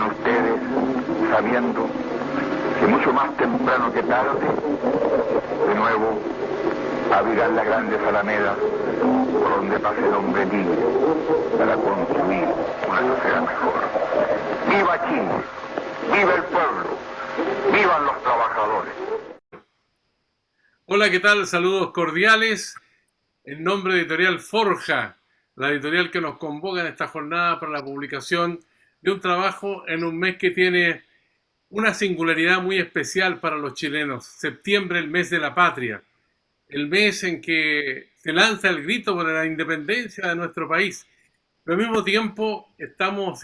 Vengan ustedes sabiendo que mucho más temprano que tarde, de nuevo, abrirán las grandes alamedas por donde pase el hombre libre para construir una sociedad mejor. ¡Viva Chile! ¡Viva el pueblo! ¡Vivan los trabajadores! Hola, ¿qué tal? Saludos cordiales. En nombre de Editorial Forja, la editorial que nos convoca en esta jornada para la publicación de un trabajo en un mes que tiene una singularidad muy especial para los chilenos. Septiembre, el mes de la patria, el mes en que se lanza el grito por la independencia de nuestro país. Pero al mismo tiempo estamos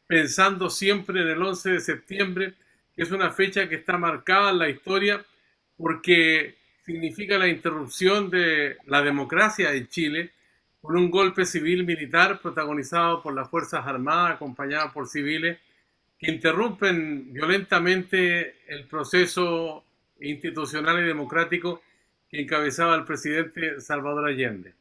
pensando siempre en el 11 de septiembre, que es una fecha que está marcada en la historia porque significa la interrupción de la democracia en Chile con un golpe civil militar protagonizado por las Fuerzas Armadas, acompañadas por civiles, que interrumpen violentamente el proceso institucional y democrático que encabezaba el presidente Salvador Allende.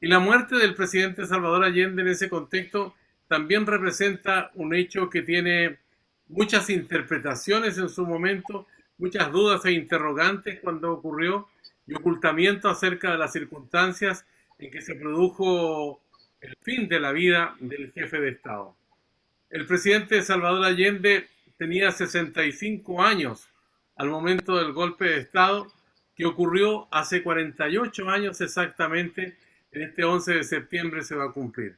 Y la muerte del presidente Salvador Allende en ese contexto también representa un hecho que tiene muchas interpretaciones en su momento, muchas dudas e interrogantes cuando ocurrió y ocultamiento acerca de las circunstancias en que se produjo el fin de la vida del jefe de Estado. El presidente Salvador Allende tenía 65 años al momento del golpe de Estado que ocurrió hace 48 años exactamente. En este 11 de septiembre se va a cumplir.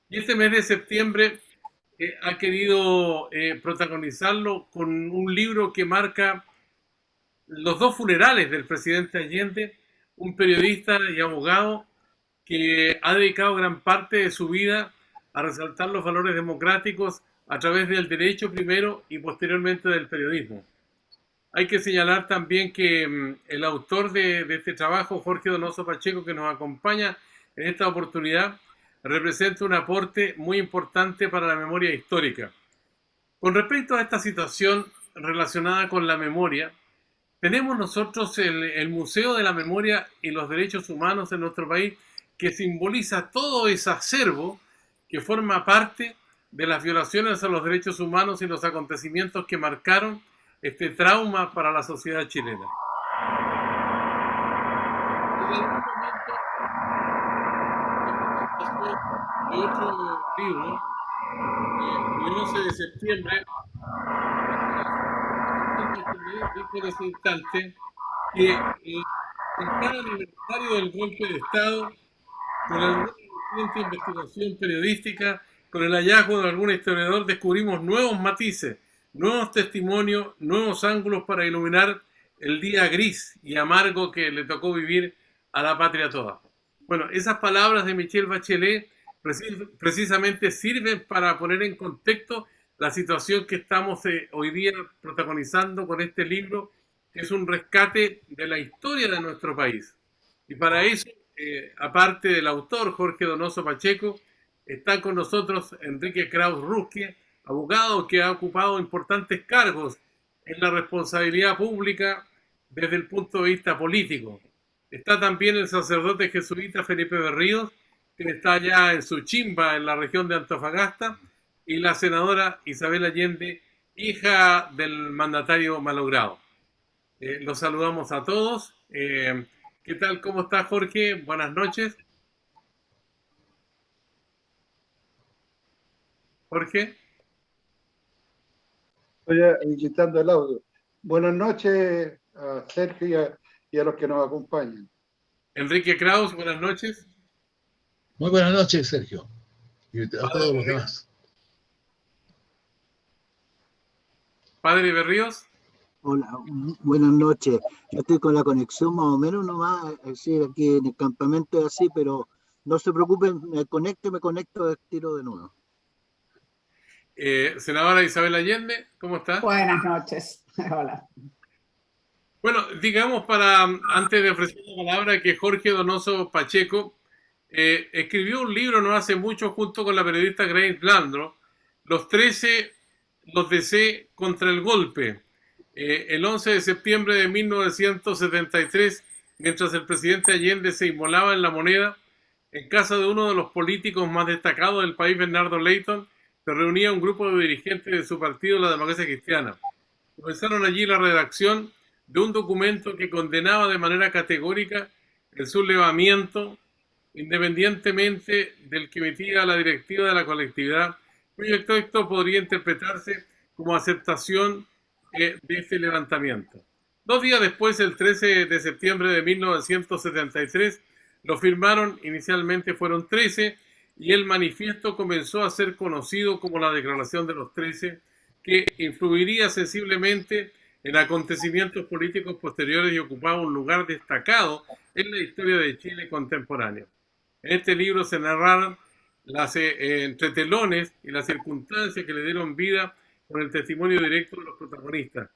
Y este mes de septiembre ha querido protagonizarlo con un libro que marca los dos funerales del presidente Allende, un periodista y abogado que ha dedicado gran parte de su vida a resaltar los valores democráticos a través del derecho primero y posteriormente del periodismo. Hay que señalar también que el autor de este trabajo, Jorge Donoso Pacheco, que nos acompaña en esta oportunidad, representa un aporte muy importante para la memoria histórica. Con respecto a esta situación relacionada con la memoria, tenemos nosotros el Museo de la Memoria y los Derechos Humanos en nuestro país, que simboliza todo ese acervo que forma parte de las violaciones a los derechos humanos y los acontecimientos que marcaron este trauma para la sociedad chilena. En algún momento, de otro libro, el 11 de septiembre, en ese instante, que en cada aniversario del golpe de Estado, con alguna reciente investigación periodística, con el hallazgo de algún historiador, descubrimos nuevos matices, nuevos testimonios, nuevos ángulos para iluminar el día gris y amargo que le tocó vivir a la patria toda. Bueno, esas palabras de Michelle Bachelet precisamente sirven para poner en contexto la situación que estamos hoy día protagonizando con este libro, que es un rescate de la historia de nuestro país. Y para eso, aparte del autor Jorge Donoso Pacheco, está con nosotros Enrique Kraus Rusque, abogado que ha ocupado importantes cargos en la responsabilidad pública desde el punto de vista político. Está también el sacerdote jesuita Felipe Berríos, que está allá en Suchimba, en la región de Antofagasta, y la senadora Isabel Allende, hija del mandatario malogrado. Los saludamos a todos. ¿Qué tal? ¿Cómo está, Jorge? Buenas noches. Jorge. Estoy quitando el audio. Buenas noches a Sergio y a los que nos acompañan. Enrique Kraus, buenas noches. Muy buenas noches, Sergio. Y a todos los demás. Padre Berríos. Hola, buenas noches. Yo estoy con la conexión más o menos nomás, sí, aquí en el campamento es así, pero no se preocupen, me conecto al tiro de nuevo. Senadora Isabel Allende, ¿cómo está? Buenas noches. Hola. Bueno, digamos antes de ofrecer la palabra, que Jorge Donoso Pacheco escribió un libro no hace mucho junto con la periodista Grace Landro, Los 13, los DC contra el golpe. El 11 de septiembre de 1973, mientras el presidente Allende se inmolaba en La Moneda, en casa de uno de los políticos más destacados del país, Bernardo Leyton, se reunía un grupo de dirigentes de su partido, la Democracia Cristiana. Comenzaron allí la redacción de un documento que condenaba de manera categórica el sublevamiento, independientemente del que emitía la directiva de la colectividad, cuyo texto podría interpretarse como aceptación de este levantamiento. 2 días después, el 13 de septiembre de 1973, lo firmaron, inicialmente fueron 13, y el manifiesto comenzó a ser conocido como la Declaración de los 13, que influiría sensiblemente en acontecimientos políticos posteriores y ocupaba un lugar destacado en la historia de Chile contemporánea. En este libro se narraron las entretelones y las circunstancias que le dieron vida con el testimonio directo de los protagonistas.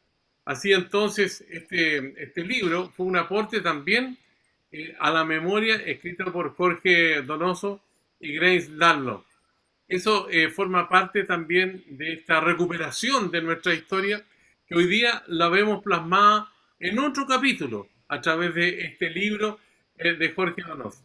Así entonces, este libro fue un aporte también a la memoria escrita por Jorge Donoso y Grace Dunlop. Eso forma parte también de esta recuperación de nuestra historia, que hoy día la vemos plasmada en otro capítulo a través de este libro de Jorge Donoso.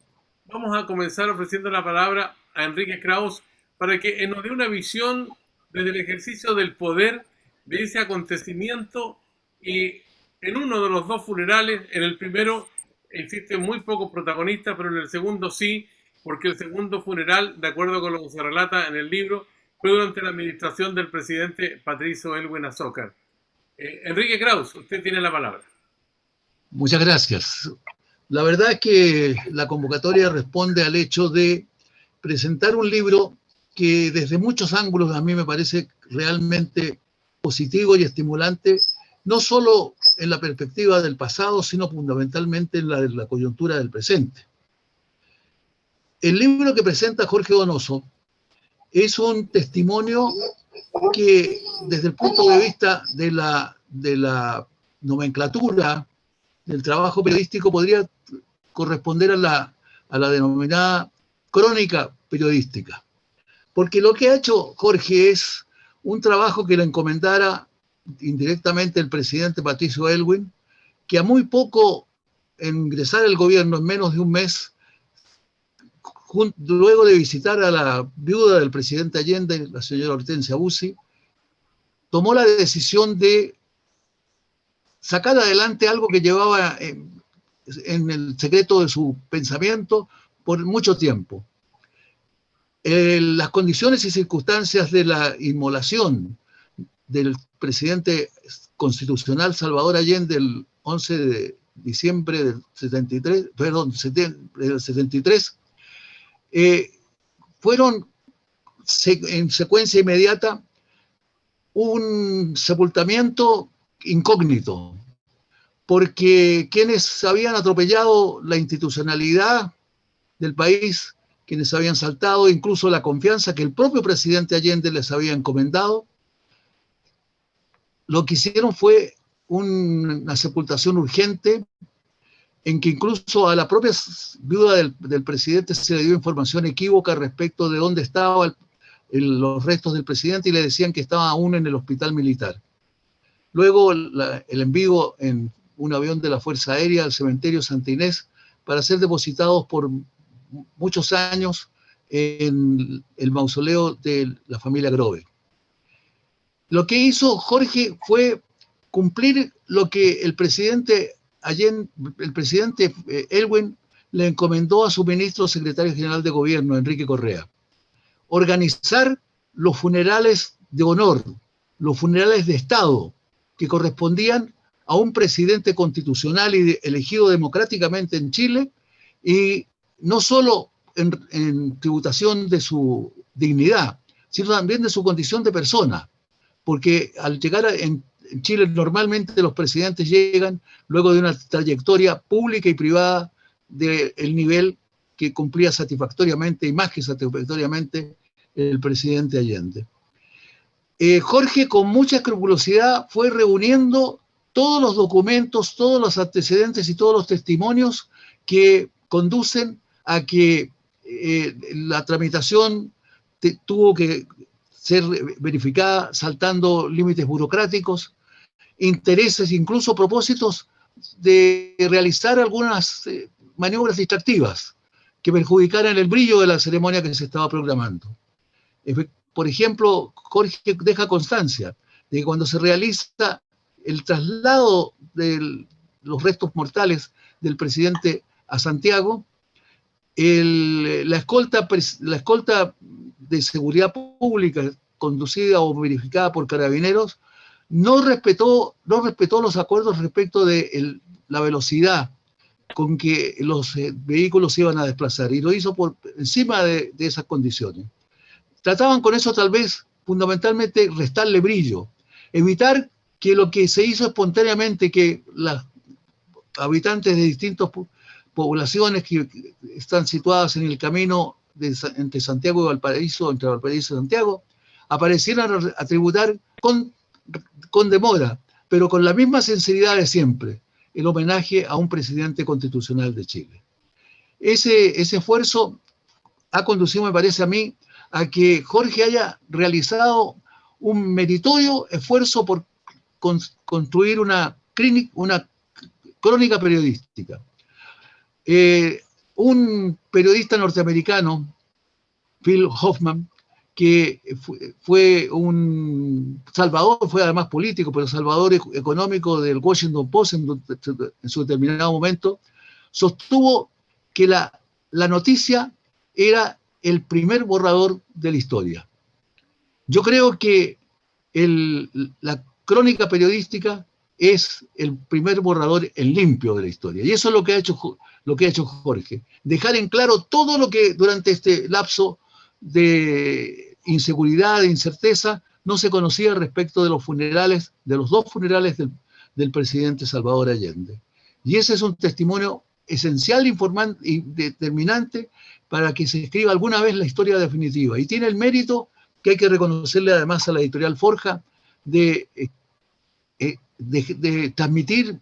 Vamos a comenzar ofreciendo la palabra a Enrique Krauss para que nos dé una visión desde el ejercicio del poder de ese acontecimiento, y en uno de los 2 funerales, en el primero existen muy pocos protagonistas, pero en el segundo sí, porque el segundo funeral, de acuerdo con lo que se relata en el libro, fue durante la administración del presidente Patricio Aylwin Azócar. Enrique Krauss, usted tiene la palabra. Muchas gracias. La verdad es que la convocatoria responde al hecho de presentar un libro que desde muchos ángulos a mí me parece realmente positivo y estimulante, no solo en la perspectiva del pasado, sino fundamentalmente en la coyuntura del presente. El libro que presenta Jorge Donoso es un testimonio que, desde el punto de vista de la nomenclatura del trabajo periodístico, podría corresponder a la denominada crónica periodística. Porque lo que ha hecho Jorge es un trabajo que le encomendara indirectamente el presidente Patricio Aylwin, que a muy poco ingresar al gobierno, en menos de un mes, luego de visitar a la viuda del presidente Allende, la señora Hortensia Bussi, tomó la decisión de sacar adelante algo que llevaba en el secreto de su pensamiento por mucho tiempo. Las condiciones y circunstancias de la inmolación del presidente constitucional Salvador Allende el 11 de diciembre del 73, fueron en secuencia inmediata un sepultamiento incógnito, porque quienes habían atropellado la institucionalidad del país, quienes habían saltado incluso la confianza que el propio presidente Allende les había encomendado, lo que hicieron fue una sepultación urgente, en que incluso a la propia viuda del presidente se le dio información equívoca respecto de dónde estaban los restos del presidente, y le decían que estaba aún en el hospital militar. Luego el envío en un avión de la Fuerza Aérea al cementerio Santa Inés para ser depositados por muchos años en el mausoleo de la familia Grove. Lo que hizo Jorge fue cumplir lo que el presidente Aylwin le encomendó a su ministro secretario general de gobierno, Enrique Correa: organizar los funerales de honor, los funerales de Estado, que correspondían a un presidente constitucional y elegido democráticamente en Chile, y no solo en tributación de su dignidad, sino también de su condición de persona, porque al llegar en Chile normalmente los presidentes llegan luego de una trayectoria pública y privada del nivel que cumplía satisfactoriamente, y más que satisfactoriamente, el presidente Allende. Jorge, con mucha escrupulosidad, fue reuniendo todos los documentos, todos los antecedentes y todos los testimonios que conducen a que la tramitación tuvo que ser verificada saltando límites burocráticos, intereses, incluso propósitos de realizar algunas maniobras distractivas que perjudicaran el brillo de la ceremonia que se estaba programando. por ejemplo, Jorge deja constancia de que cuando se realiza el traslado de los restos mortales del presidente a Santiago, la escolta de seguridad pública conducida o verificada por carabineros no respetó los acuerdos respecto de la velocidad con que los vehículos se iban a desplazar, y lo hizo por encima de esas condiciones. Trataban con eso tal vez fundamentalmente restarle brillo, evitar que lo que se hizo espontáneamente, que los habitantes de distintas poblaciones que están situadas en el camino entre Santiago y Valparaíso, entre Valparaíso y Santiago, aparecieran a tributar con demora, pero con la misma sinceridad de siempre, el homenaje a un presidente constitucional de Chile. Ese esfuerzo ha conducido, me parece a mí, a que Jorge haya realizado un meritorio esfuerzo por construir una crónica periodística. Un periodista norteamericano, Phil Hoffman, que fue un salvador, fue además político, pero salvador económico del Washington Post en su determinado momento, sostuvo que la noticia era el primer borrador de la historia. Yo creo que la crónica periodística es el primer borrador en limpio de la historia. Y eso es lo que ha hecho Jorge. Dejar en claro todo lo que durante este lapso de inseguridad, de incerteza, no se conocía respecto de los funerales, de los dos funerales del presidente Salvador Allende. Y ese es un testimonio esencial, informante y determinante para que se escriba alguna vez la historia definitiva. Y tiene el mérito que hay que reconocerle además a la editorial Forja de transmitir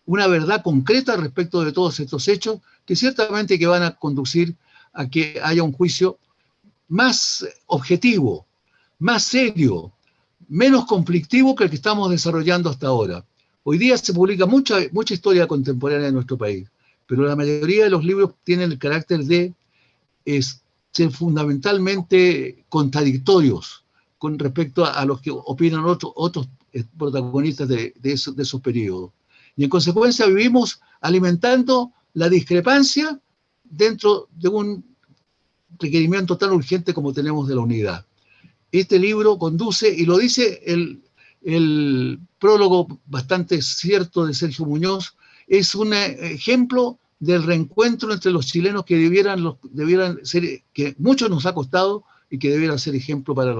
una verdad concreta respecto de todos estos hechos, que ciertamente que van a conducir a que haya un juicio más objetivo, más serio, menos conflictivo que el que estamos desarrollando hasta ahora. Hoy día se publica mucha historia contemporánea en nuestro país, pero la mayoría de los libros tienen el carácter de ser fundamentalmente contradictorios con respecto a los que opinan otros protagonistas de esos periodos. Y en consecuencia vivimos alimentando la discrepancia dentro de un requerimiento tan urgente como tenemos de la unidad. Este libro conduce, y lo dice el prólogo bastante cierto de Sergio Muñoz, es un ejemplo del reencuentro entre los chilenos que debieran ser, que mucho nos ha costado y que debieran ser ejemplo para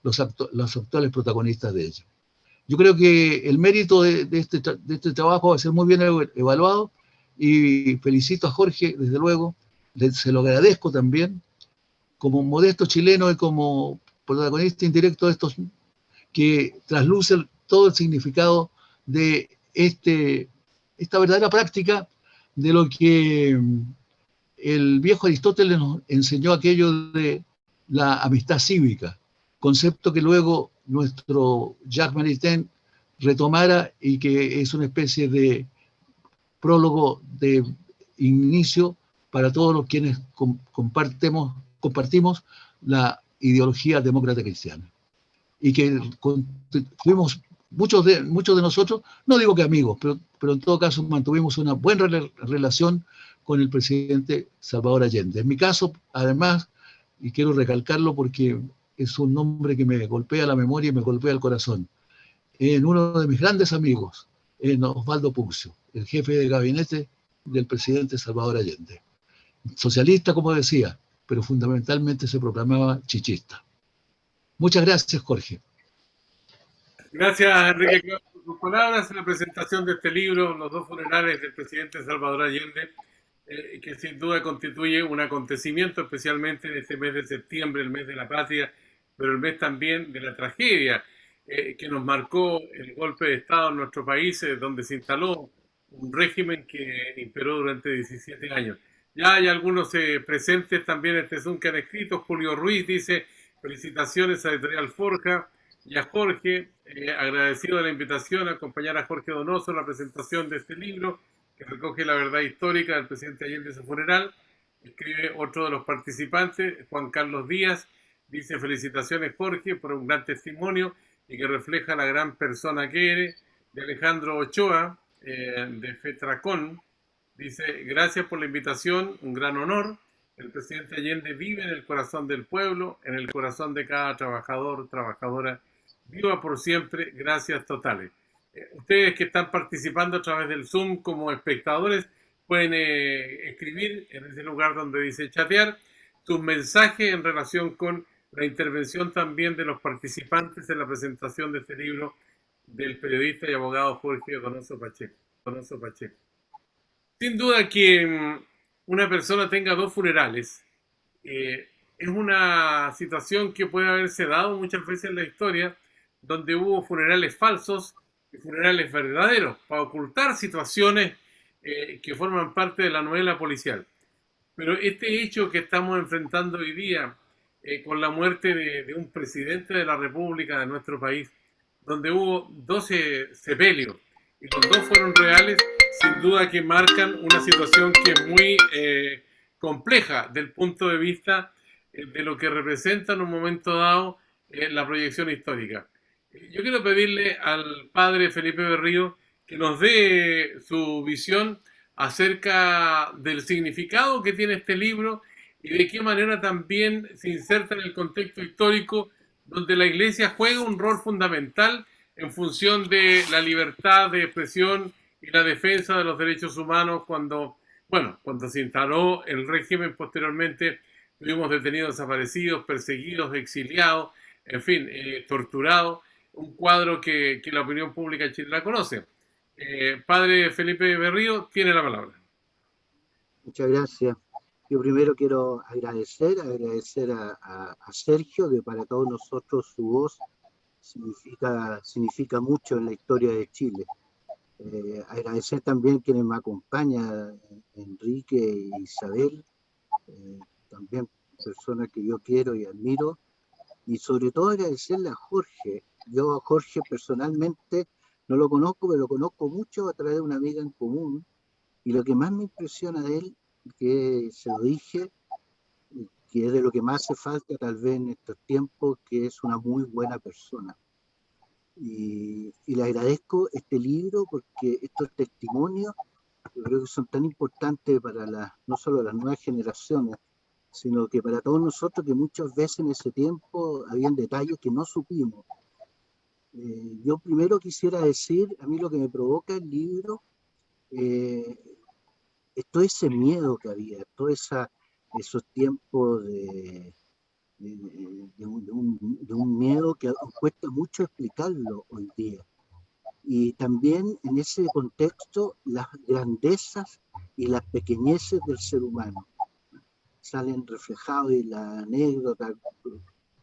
los actuales protagonistas de ello. Yo creo que el mérito de este trabajo va a ser muy bien evaluado, y felicito a Jorge, desde luego, se lo agradezco también, como modesto chileno y como protagonista indirecto de estos, que trasluce todo el significado de esta verdadera práctica de lo que el viejo Aristóteles nos enseñó, aquello de la amistad cívica, concepto que luego nuestro Jacques Maritain retomara y que es una especie de prólogo de inicio para todos los quienes compartimos la ideología demócrata cristiana. Y que fuimos muchos de nosotros, no digo que amigos, pero en todo caso mantuvimos una buena relación con el presidente Salvador Allende. En mi caso, además, y quiero recalcarlo porque es un nombre que me golpea la memoria y me golpea el corazón, en uno de mis grandes amigos, en Osvaldo Puccio, el jefe de gabinete del presidente Salvador Allende. Socialista, como decía, pero fundamentalmente se proclamaba chichista. Muchas gracias, Jorge. Gracias, Enrique, por tus palabras en la presentación de este libro, Los dos funerales del presidente Salvador Allende, que sin duda constituye un acontecimiento, especialmente en este mes de septiembre, el mes de la patria, pero el mes también de la tragedia que nos marcó el golpe de Estado en nuestro país, donde se instaló un régimen que imperó durante 17 años. Ya hay algunos presentes también en este Zoom que han escrito. Julio Ruiz dice: felicitaciones a Editorial Forja y a Jorge, agradecido de la invitación a acompañar a Jorge Donoso en la presentación de este libro que recoge la verdad histórica del presidente Allende y su funeral. Escribe otro de los participantes, Juan Carlos Díaz, Dice: felicitaciones, Jorge, por un gran testimonio y que refleja la gran persona que eres. De Alejandro Ochoa, de Fetracón, dice: gracias por la invitación, un gran honor. El presidente Allende vive en el corazón del pueblo, en el corazón de cada trabajador, trabajadora. Viva por siempre, gracias totales. Ustedes que están participando a través del Zoom como espectadores, pueden escribir en ese lugar donde dice chatear sus mensajes en relación con la intervención también de los participantes en la presentación de este libro del periodista y abogado Jorge Donoso Pacheco. Sin duda que una persona tenga dos funerales es una situación que puede haberse dado muchas veces en la historia, donde hubo funerales falsos y funerales verdaderos, para ocultar situaciones que forman parte de la novela policial. Pero este hecho que estamos enfrentando hoy día, con la muerte de un presidente de la República de nuestro país, donde hubo 12 sepelios y los dos fueron reales, sin duda que marcan una situación que es muy compleja del punto de vista de lo que representa en un momento dado la proyección histórica. Yo quiero pedirle al padre Felipe Berrío que nos dé su visión acerca del significado que tiene este libro y de qué manera también se inserta en el contexto histórico donde la Iglesia juega un rol fundamental en función de la libertad de expresión y la defensa de los derechos humanos cuando se instaló el régimen. Posteriormente tuvimos detenidos, desaparecidos, perseguidos, exiliados, en fin, torturados, un cuadro que la opinión pública chilena conoce. Padre Felipe Berrío, tiene la palabra. Muchas gracias. Yo primero quiero agradecer a Sergio, que para todos nosotros su voz significa mucho en la historia de Chile. Agradecer también a quienes me acompañan, Enrique e Isabel, también personas que yo quiero y admiro, y sobre todo agradecerle a Jorge. Yo a Jorge personalmente no lo conozco, pero lo conozco mucho a través de una amiga en común, y lo que más me impresiona de él, que se lo dije, que es de lo que más hace falta tal vez en estos tiempos, que es una muy buena persona. Y le agradezco este libro porque estos testimonios yo creo que son tan importantes para no solo las nuevas generaciones, sino que para todos nosotros, que muchas veces en ese tiempo habían detalles que no supimos. Yo primero quisiera decir, a mí lo que me provoca el libro es todo ese miedo que había, esos tiempos de un miedo que cuesta mucho explicarlo hoy día. Y también en ese contexto las grandezas y las pequeñeces del ser humano salen reflejados en la anécdota,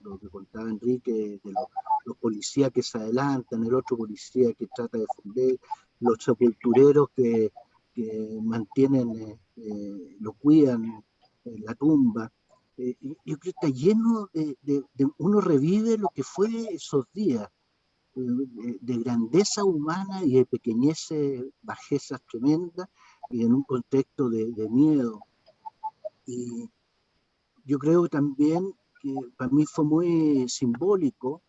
lo que contaba Enrique, de los policías que se adelantan, el otro policía que trata de defender, los sepultureros que mantienen, lo cuidan en la tumba. Yo creo que está lleno uno revive lo que fue esos días, de grandeza humana y de pequeñeces, bajezas tremendas, y en un contexto de miedo. Y yo creo también que para mí fue muy simbólico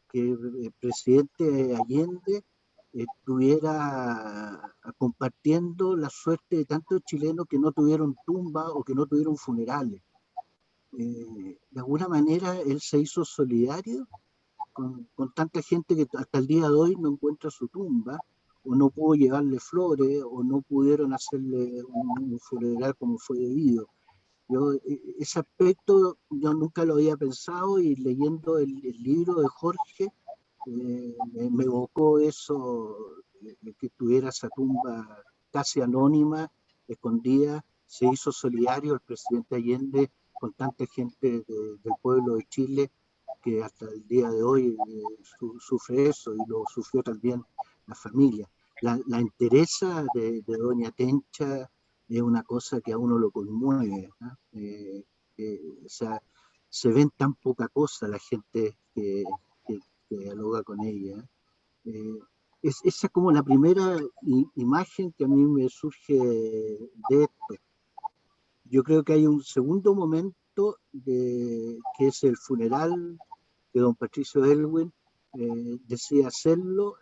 que el presidente Allende estuviera compartiendo la suerte de tantos chilenos que no tuvieron tumba o que no tuvieron funerales. De alguna manera él se hizo solidario con tanta gente que hasta el día de hoy no encuentra su tumba, o no pudo llevarle flores, o no pudieron hacerle un funeral como fue debido. Ese aspecto yo nunca lo había pensado, y leyendo el libro de Jorge me evocó eso, que tuviera esa tumba casi anónima, escondida. Se hizo solidario el presidente Allende con tanta gente del pueblo de Chile, que hasta el día de hoy sufre eso, y lo sufrió también la familia. La entereza de doña Tencha es una cosa que a uno lo conmueve, ¿no? O sea, se ven tan poca cosa la gente que dialoga con ella. Esa es como la primera imagen que a mí me surge de esto. Yo creo que hay un segundo momento acto que es el funeral de don Patricio Aylwin, decía hacerlo,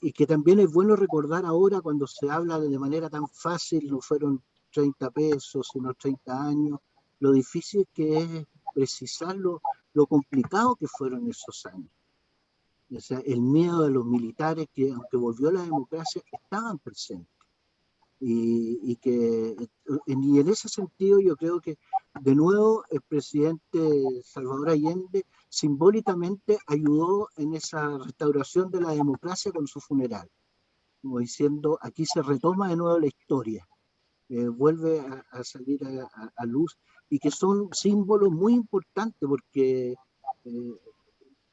y que también es bueno recordar ahora cuando se habla de manera tan fácil, no fueron 30 pesos, sino 30 años, lo difícil que es precisar lo complicado que fueron esos años. O sea, el miedo de los militares que, aunque volvió la democracia, estaban presentes. Y en ese sentido yo creo que de nuevo el presidente Salvador Allende simbólicamente ayudó en esa restauración de la democracia con su funeral, como diciendo aquí se retoma de nuevo la historia, vuelve a salir a luz, y que son símbolos muy importantes porque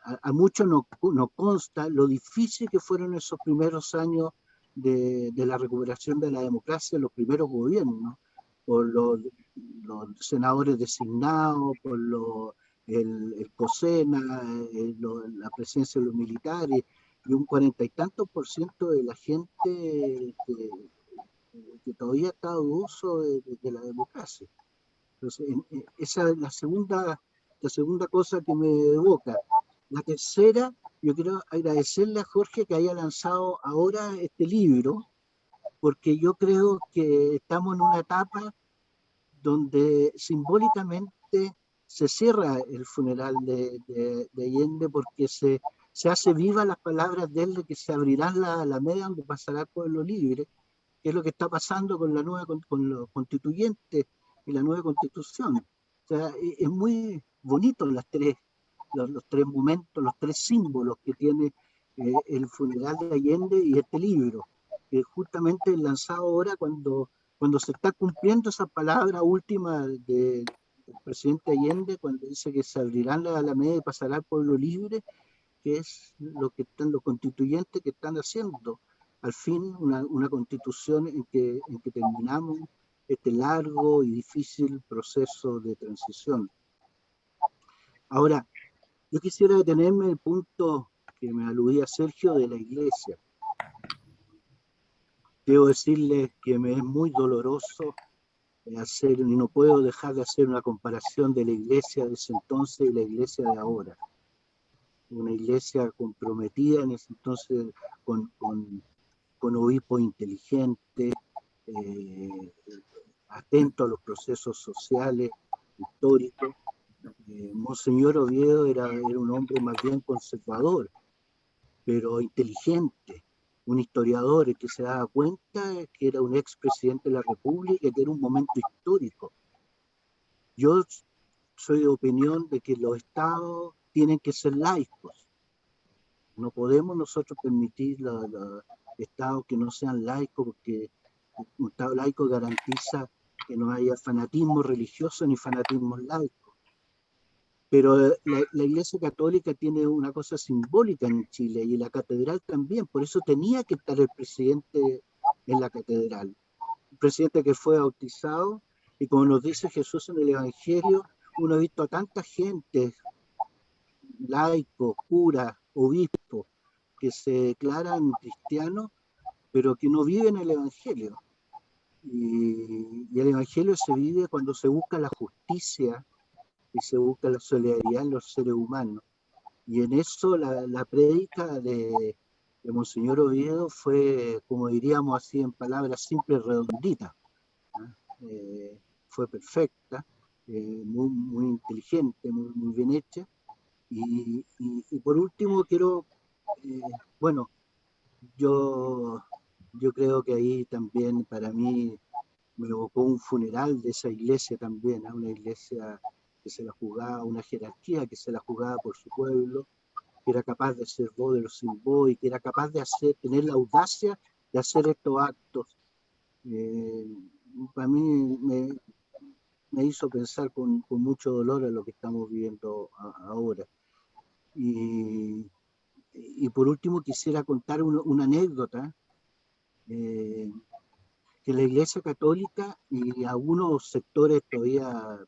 a muchos no consta lo difícil que fueron esos primeros años de la recuperación de la democracia, los primeros gobiernos, por los senadores designados, por el COSENA, la presencia de los militares, y un 40 y tantos % de la gente que todavía está dudoso de la democracia. Entonces, esa es la segunda cosa que me evoca. La tercera, yo quiero agradecerle a Jorge que haya lanzado ahora este libro, porque yo creo que estamos en una etapa donde simbólicamente se cierra el funeral de Allende, porque se hace viva las palabras de él de que se abrirán la Alameda donde pasará el pueblo libre, que es lo que está pasando con los constituyentes y la nueva constitución. O sea, es muy bonito los tres momentos, los tres símbolos que tiene el funeral de Allende y este libro, que justamente es lanzado ahora cuando se está cumpliendo esa palabra última del presidente Allende, cuando dice que se abrirán la Alameda y pasará al pueblo libre, que es lo que están los constituyentes que están haciendo. Al fin, una constitución en que terminamos este largo y difícil proceso de transición. Ahora, yo quisiera detenerme en el punto que me aludía Sergio de la iglesia. Debo decirles que me es muy doloroso y no puedo dejar de hacer una comparación de la iglesia de ese entonces y la iglesia de ahora. Una iglesia comprometida en ese entonces con obispos inteligentes, atento a los procesos sociales, históricos. Monseñor Oviedo era un hombre más bien conservador, pero inteligente, un historiador que se daba cuenta que era un expresidente de la República y que era un momento histórico. Yo soy de opinión de que los estados tienen que ser laicos. No podemos nosotros permitir los estados que no sean laicos, porque un estado laico garantiza que no haya fanatismo religioso ni fanatismo laico. Pero la Iglesia Católica tiene una cosa simbólica en Chile, y la catedral también, por eso tenía que estar el presidente en la catedral. Un presidente que fue bautizado, y como nos dice Jesús en el Evangelio, uno ha visto a tanta gente, laicos, curas, obispos, que se declaran cristianos, pero que no viven el Evangelio. Y el Evangelio se vive cuando se busca la justicia y se busca la solidaridad en los seres humanos. Y en eso la prédica de Monseñor Oviedo fue, como diríamos así en palabras simples, redondita. Fue perfecta, muy, muy inteligente, muy, muy bien hecha. Y por último quiero, bueno, yo creo que ahí también para mí me evocó un funeral de esa iglesia también, una iglesia que se la jugaba, una jerarquía que se la jugaba por su pueblo, que era capaz de ser voz de los sin voz y que era capaz de tener la audacia de hacer estos actos. Para mí me hizo pensar con mucho dolor en lo que estamos viviendo ahora. Y por último quisiera contar una anécdota, que la Iglesia Católica y algunos sectores todavía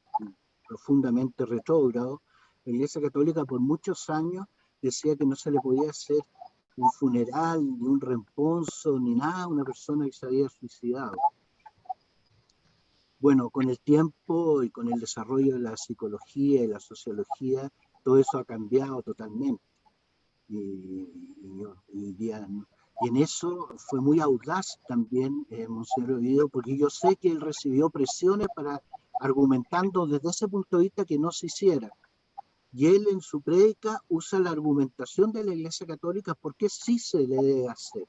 profundamente retrógrados, la Iglesia Católica por muchos años decía que no se le podía hacer un funeral, ni un reemplazo, ni nada a una persona que se había suicidado. Bueno, con el tiempo y con el desarrollo de la psicología y la sociología, todo eso ha cambiado totalmente. Y en eso fue muy audaz también Monseñor Oviedo, porque yo sé que él recibió presiones para argumentando desde ese punto de vista que no se hiciera. Y él en su prédica usa la argumentación de la Iglesia Católica porque sí se le debe hacer.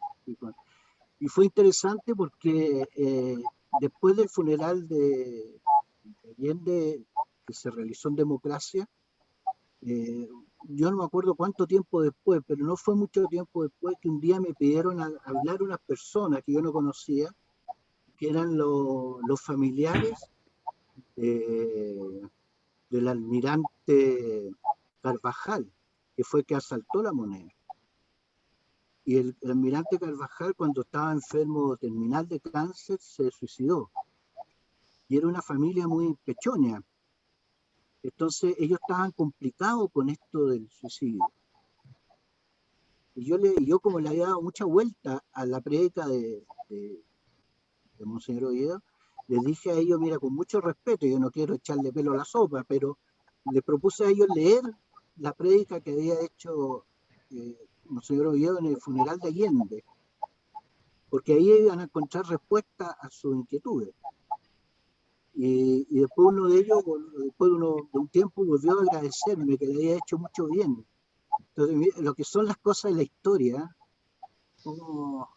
Y fue interesante porque después del funeral de Allende, que se realizó en democracia, yo no me acuerdo cuánto tiempo después, pero no fue mucho tiempo después que un día me pidieron hablar unas personas que yo no conocía, que eran los familiares del almirante Carvajal, que fue que asaltó La Moneda. Y el almirante Carvajal, cuando estaba enfermo terminal de cáncer, se suicidó. Y era una familia muy pequeña. Entonces ellos estaban complicados con esto del suicidio. Y yo como le había dado mucha vuelta a la prédica de Monseñor Oviedo, les dije a ellos, mira, con mucho respeto, yo no quiero echarle pelo a la sopa, pero les propuse a ellos leer la prédica que había hecho Monseñor Oviedo en el funeral de Allende, porque ahí iban a encontrar respuesta a sus inquietudes. Y después uno de ellos, después de un tiempo, volvió a agradecerme que le había hecho mucho bien. Entonces, lo que son las cosas de la historia, como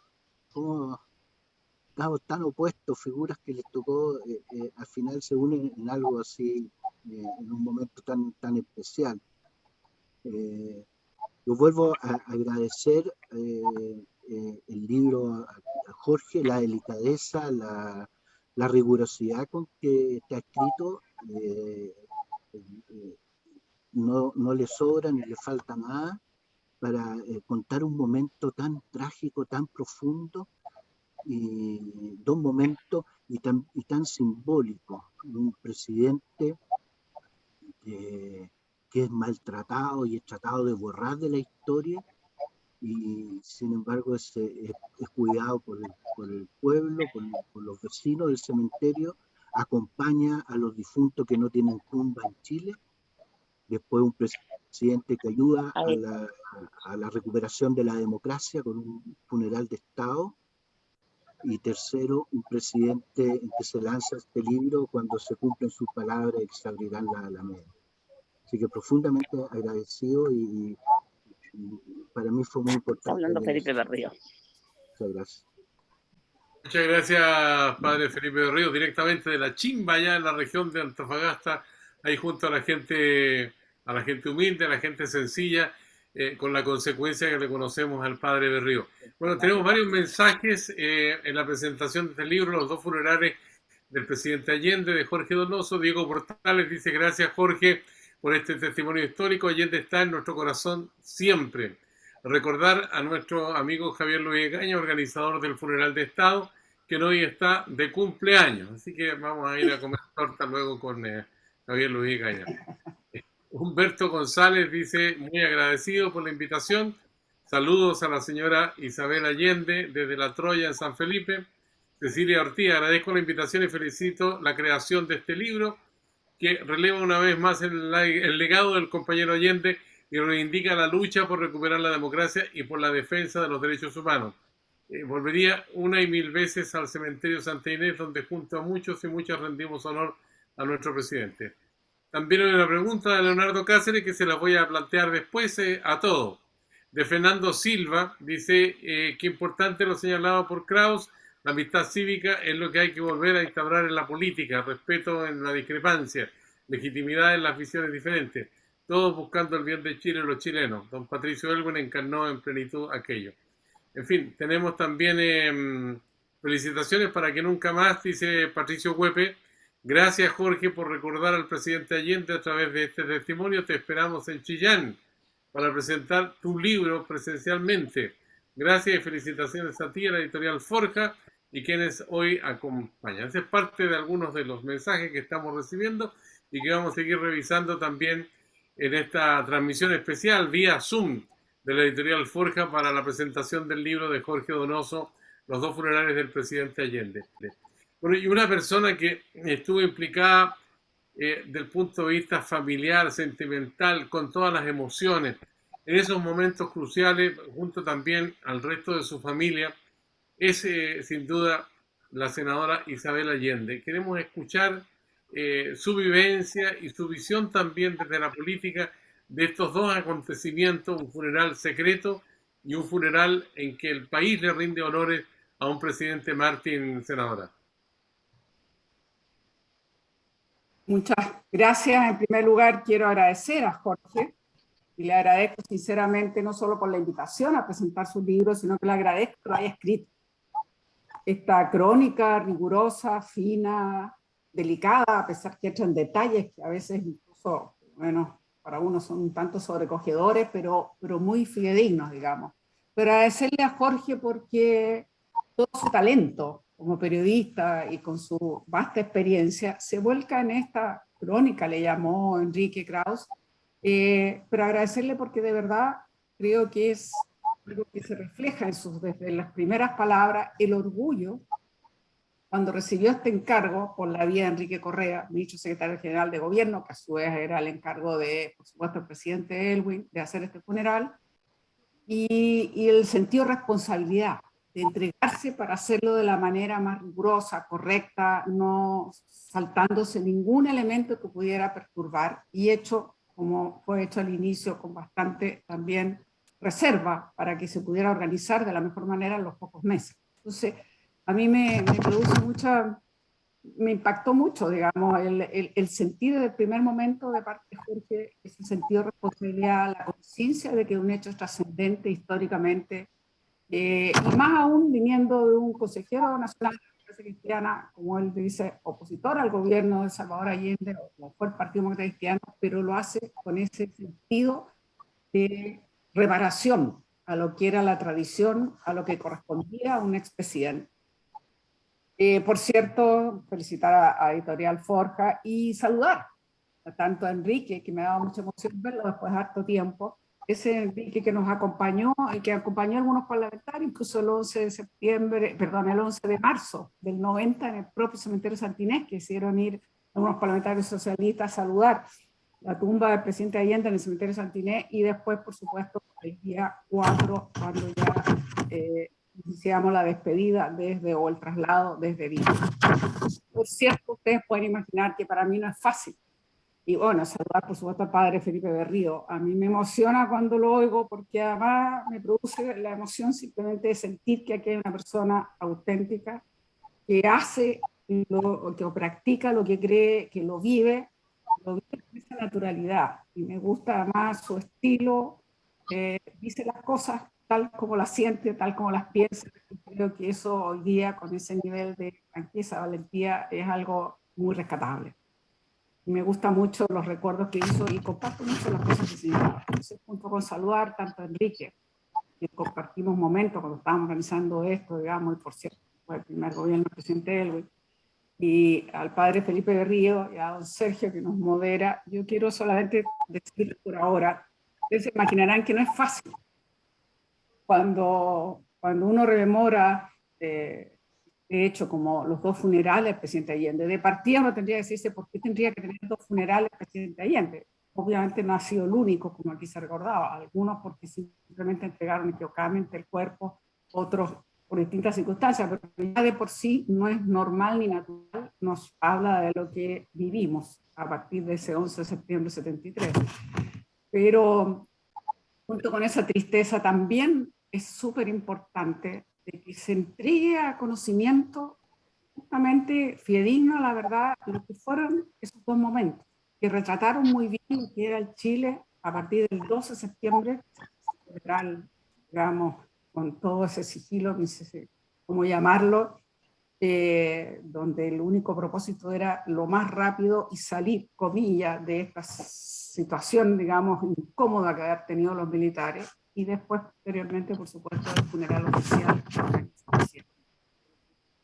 tan opuestos, figuras que les tocó, al final se unen en algo así, en un momento tan especial. Yo vuelvo a agradecer el libro a Jorge, la delicadeza, la rigurosidad con que está escrito. No le sobra ni le falta nada para contar un momento tan trágico, tan profundo, y dos momentos y tan simbólicos. Un presidente que es maltratado y es tratado de borrar de la historia, y sin embargo es cuidado por el pueblo, por los vecinos del cementerio, acompaña a los difuntos que no tienen tumba en Chile. Después un presidente que ayuda a la recuperación de la democracia con un funeral de Estado. Y tercero, un presidente en que se lanza este libro cuando se cumplen sus palabras y se abrirán la Alameda. Así que profundamente agradecido y para mí fue muy importante. Está hablando Felipe Berrío. Muchas gracias. Muchas gracias, padre Felipe Berrío, directamente de la Chimba, allá en la región de Antofagasta, ahí junto a la gente humilde, a la gente sencilla, con la consecuencia que le conocemos al padre Berrío. Bueno, tenemos varios mensajes en la presentación de este libro, Los dos funerales del presidente Allende, de Jorge Donoso. Diego Portales dice: gracias, Jorge, por este testimonio histórico. Allende está en nuestro corazón siempre. Recordar a nuestro amigo Javier Luis Egaña, organizador del funeral de Estado, que hoy está de cumpleaños. Así que vamos a ir a comer torta luego con Javier Luis Egaña. Humberto González dice: muy agradecido por la invitación. Saludos a la señora Isabel Allende desde La Troya en San Felipe. Cecilia Ortiz: agradezco la invitación y felicito la creación de este libro, que releva una vez más el legado del compañero Allende y reivindica la lucha por recuperar la democracia y por la defensa de los derechos humanos. Volvería una y mil veces al cementerio Santa Inés, donde junto a muchos y muchas rendimos honor a nuestro presidente. También hay una pregunta de Leonardo Cáceres que se la voy a plantear después a todos. De Fernando Silva, dice: qué importante lo señalado por Kraus, la amistad cívica es lo que hay que volver a instaurar en la política, respeto en la discrepancia, legitimidad en las visiones diferentes, todos buscando el bien de Chile y los chilenos. Don Patricio Elwin encarnó en plenitud aquello. En fin, tenemos también felicitaciones para que nunca más, dice Patricio Huepe. Gracias, Jorge, por recordar al presidente Allende a través de este testimonio. Te esperamos en Chillán para presentar tu libro presencialmente. Gracias y felicitaciones a ti, a la editorial Forja y quienes hoy acompañan. Esa es parte de algunos de los mensajes que estamos recibiendo y que vamos a seguir revisando también en esta transmisión especial vía Zoom de la editorial Forja para la presentación del libro de Jorge Donoso, Los dos funerales del presidente Allende. Bueno, y una persona que estuvo implicada del punto de vista familiar, sentimental, con todas las emociones, en esos momentos cruciales, junto también al resto de su familia, es sin duda la senadora Isabel Allende. Queremos escuchar su vivencia y su visión también desde la política de estos dos acontecimientos, un funeral secreto y un funeral en que el país le rinde honores a un presidente Martín, senadora. Muchas gracias. En primer lugar, quiero agradecer a Jorge y le agradezco sinceramente no solo por la invitación a presentar su libro, sino que le agradezco que lo haya escrito. Esta crónica rigurosa, fina, delicada, a pesar que entra en detalles que a veces incluso, bueno, para unos son un tanto sobrecogedores, pero muy fidedignos, digamos. Pero agradecerle a Jorge porque todo su talento como periodista y con su vasta experiencia se vuelca en esta crónica, le llamó Enrique Krauss, pero agradecerle porque de verdad creo que es algo que se refleja en desde las primeras palabras, el orgullo cuando recibió este encargo por la vía de Enrique Correa, ministro secretario general de gobierno, que a su vez era el encargo de, por supuesto, el presidente Elwin, de hacer este funeral, y el sentido de responsabilidad, de entregarse para hacerlo de la manera más rigurosa, correcta, no saltándose ningún elemento que pudiera perturbar, y hecho, como fue hecho al inicio, con bastante también reserva para que se pudiera organizar de la mejor manera en los pocos meses. Entonces, a mí me produce me impactó mucho, digamos, el sentido del primer momento de parte de Jorge, ese sentido de responsabilidad, la conciencia de que un hecho es trascendente históricamente, y más aún viniendo de un consejero nacional de la democracia cristiana, como él dice, opositor al gobierno de Salvador Allende, o fue el Partido Demócrata Cristiano, pero lo hace con ese sentido de reparación a lo que era la tradición, a lo que correspondía a un expresidente. Por cierto, felicitar a Editorial Forja y saludar tanto a Enrique, que me ha dado mucha emoción verlo después de harto tiempo, ese Enrique que nos acompañó y que acompañó a algunos parlamentarios, incluso el 11 de septiembre, perdón, el 11 de marzo del 90 en el propio cementerio Santa Inés, que hicieron ir algunos parlamentarios socialistas a saludar la tumba del presidente Allende en el cementerio Santa Inés, y después, por supuesto, el día 4, cuando ya iniciamos la despedida o el traslado desde Villa. Por cierto, ustedes pueden imaginar que para mí no es fácil. Y bueno, saludar por supuesto al padre Felipe Berrío. A mí me emociona cuando lo oigo, porque además me produce la emoción simplemente de sentir que aquí hay una persona auténtica que hace que practica lo que cree, que lo vive con esa naturalidad. Y me gusta además su estilo, dice las cosas tal como las siente, tal como las piensa. Y creo que eso hoy día, con ese nivel de franqueza, valentía, es algo muy rescatable. Y me gustan mucho los recuerdos que hizo y comparto mucho las cosas que señalaba. Entonces, junto con saludar tanto a Enrique, que compartimos momentos cuando estábamos organizando esto, digamos, y por cierto, fue el primer gobierno del presidente Elwin, y al padre Felipe Berrío y a don Sergio que nos modera, yo quiero solamente decir por ahora, ustedes se imaginarán que no es fácil cuando uno rememora, de hecho, como los dos funerales del presidente Allende. De partida uno tendría que decirse, ¿por qué tendría que tener dos funerales del presidente Allende? Obviamente no ha sido el único, como aquí se recordaba, algunos porque simplemente entregaron equivocadamente el cuerpo, otros por distintas circunstancias, pero ya de por sí no es normal ni natural, nos habla de lo que vivimos a partir de ese 11 de septiembre de 73. Pero junto con esa tristeza también es súper importante de que se entregue a conocimiento justamente fidedigno a la verdad lo que fueron esos dos momentos, que retrataron muy bien lo que era el Chile a partir del 12 de septiembre, digamos, con todo ese sigilo, no sé cómo llamarlo, donde el único propósito era lo más rápido y salir, comillas, de esta situación, digamos, incómoda que habían tenido los militares, y después, posteriormente, por supuesto, el funeral oficial.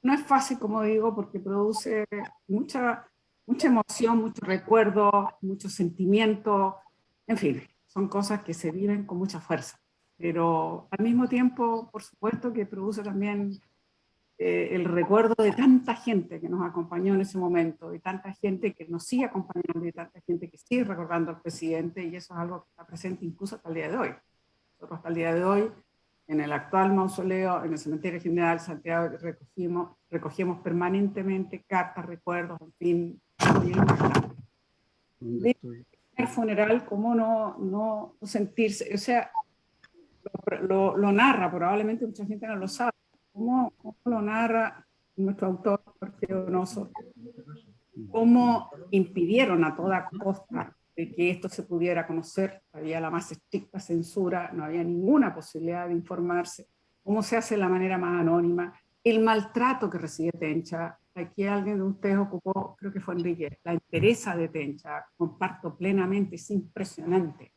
No es fácil, como digo, porque produce mucha emoción, mucho recuerdo, mucho sentimiento, en fin, son cosas que se viven con mucha fuerza, pero al mismo tiempo, por supuesto, que produce también el recuerdo de tanta gente que nos acompañó en ese momento, de tanta gente que nos sigue acompañando, y tanta gente que sigue recordando al presidente, y eso es algo que está presente incluso hasta el día de hoy. Nosotros hasta el día de hoy, en el actual mausoleo, en el Cementerio General de Santiago, recogemos permanentemente cartas, recuerdos, en fin. El funeral, ¿cómo no sentirse? O sea, lo narra, probablemente mucha gente no lo sabe. ¿Cómo lo narra nuestro autor, Jorge Donoso? ¿Cómo impidieron a toda costa de que esto se pudiera conocer? Había la más estricta censura, no había ninguna posibilidad de informarse. ¿Cómo se hace de la manera más anónima? El maltrato que recibe Tencha. Aquí alguien de ustedes ocupó, creo que fue Enrique, la entereza de Tencha. Comparto plenamente, es impresionante.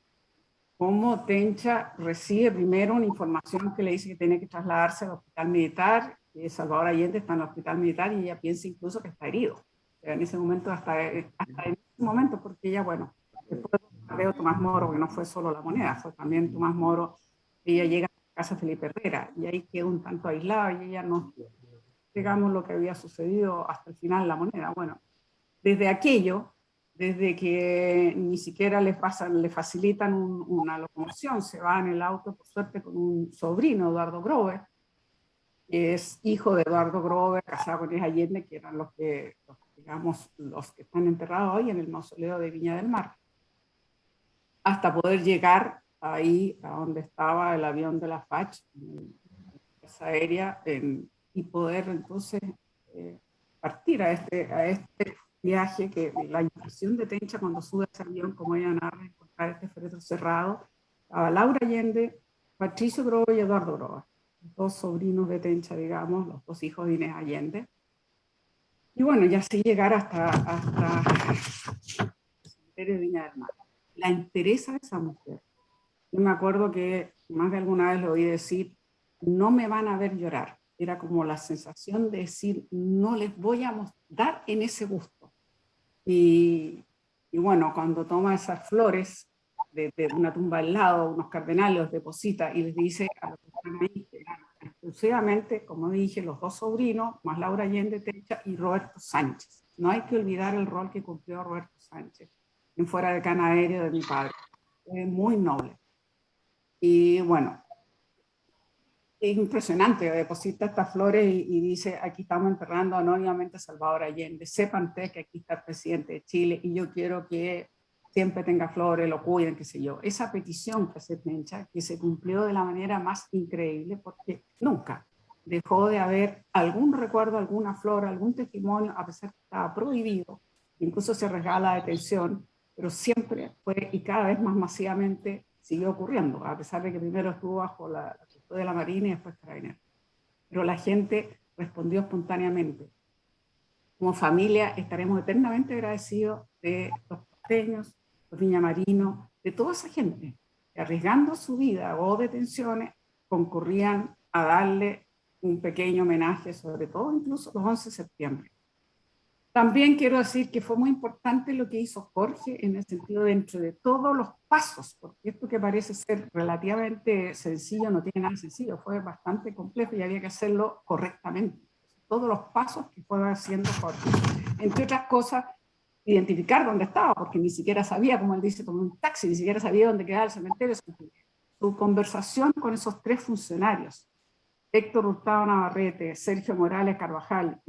Cómo Tencha recibe primero una información que le dice que tiene que trasladarse al hospital militar, y Salvador Allende está en el hospital militar y ella piensa incluso que está herido. O sea, en ese momento, hasta en ese momento, porque ella, bueno, después de Tomás Moro, que no fue solo La Moneda, fue también Tomás Moro, ella llega a la casa Felipe Herrera y ahí queda un tanto aislada y ella no, digamos, lo que había sucedido hasta el final La Moneda. Bueno, desde aquello, desde que ni siquiera le facilitan una locomoción, se va en el auto, por suerte, con un sobrino, Eduardo Grover, que es hijo de Eduardo Grover, casado con Inés Allende, que eran los que están enterrados hoy en el mausoleo de Viña del Mar, hasta poder llegar ahí a donde estaba el avión de la FACH, esa aérea, y poder entonces partir a este viaje, que la impresión de Tencha cuando sube ese avión, como ella narra, encontrar este féretro cerrado, a Laura Allende, Patricio Grover y Eduardo Grover, los dos sobrinos de Tencha, digamos, los dos hijos de Inés Allende. Y bueno, y así llegar hasta el cementerio de Viña del Mar. La entereza de esa mujer. Yo me acuerdo que más de alguna vez le oí decir, no me van a ver llorar. Era como la sensación de decir, no les voy a dar en ese gusto. Y bueno, cuando toma esas flores de una tumba al lado, unos cardenales los deposita y les dice a los que están ahí, que eran exclusivamente, como dije, los dos sobrinos, más Laura Allende Tencha y Roberto Sánchez. No hay que olvidar el rol que cumplió Roberto Sánchez en Fuera de Cana Aéreo de mi padre. Muy noble. Y bueno, es impresionante, deposita estas flores y dice, aquí estamos enterrando anónimamente a Salvador Allende, sepan ustedes que aquí está el presidente de Chile y yo quiero que siempre tenga flores, lo cuiden, qué sé yo. Esa petición que se Tencha, que se cumplió de la manera más increíble, porque nunca dejó de haber algún recuerdo, alguna flor, algún testimonio, a pesar que estaba prohibido, incluso se arriesgaba la detención, pero siempre fue, y cada vez más masivamente, siguió ocurriendo, a pesar de que primero estuvo bajo la custodia de la Marina y después Carabineros. Pero la gente respondió espontáneamente. Como familia estaremos eternamente agradecidos de los porteños, los viñamarinos, de toda esa gente que arriesgando su vida o detenciones concurrían a darle un pequeño homenaje, sobre todo incluso los 11 de septiembre. También quiero decir que fue muy importante lo que hizo Jorge en el sentido dentro de todos los pasos, porque esto que parece ser relativamente sencillo no tiene nada de sencillo, fue bastante complejo y había que hacerlo correctamente. Todos los pasos que fue haciendo Jorge. Entre otras cosas, identificar dónde estaba, porque ni siquiera sabía, como él dice, tomó un taxi, ni siquiera sabía dónde quedaba el cementerio. Su conversación con esos tres funcionarios, Héctor Hurtado Navarrete, Sergio Morales Carvajal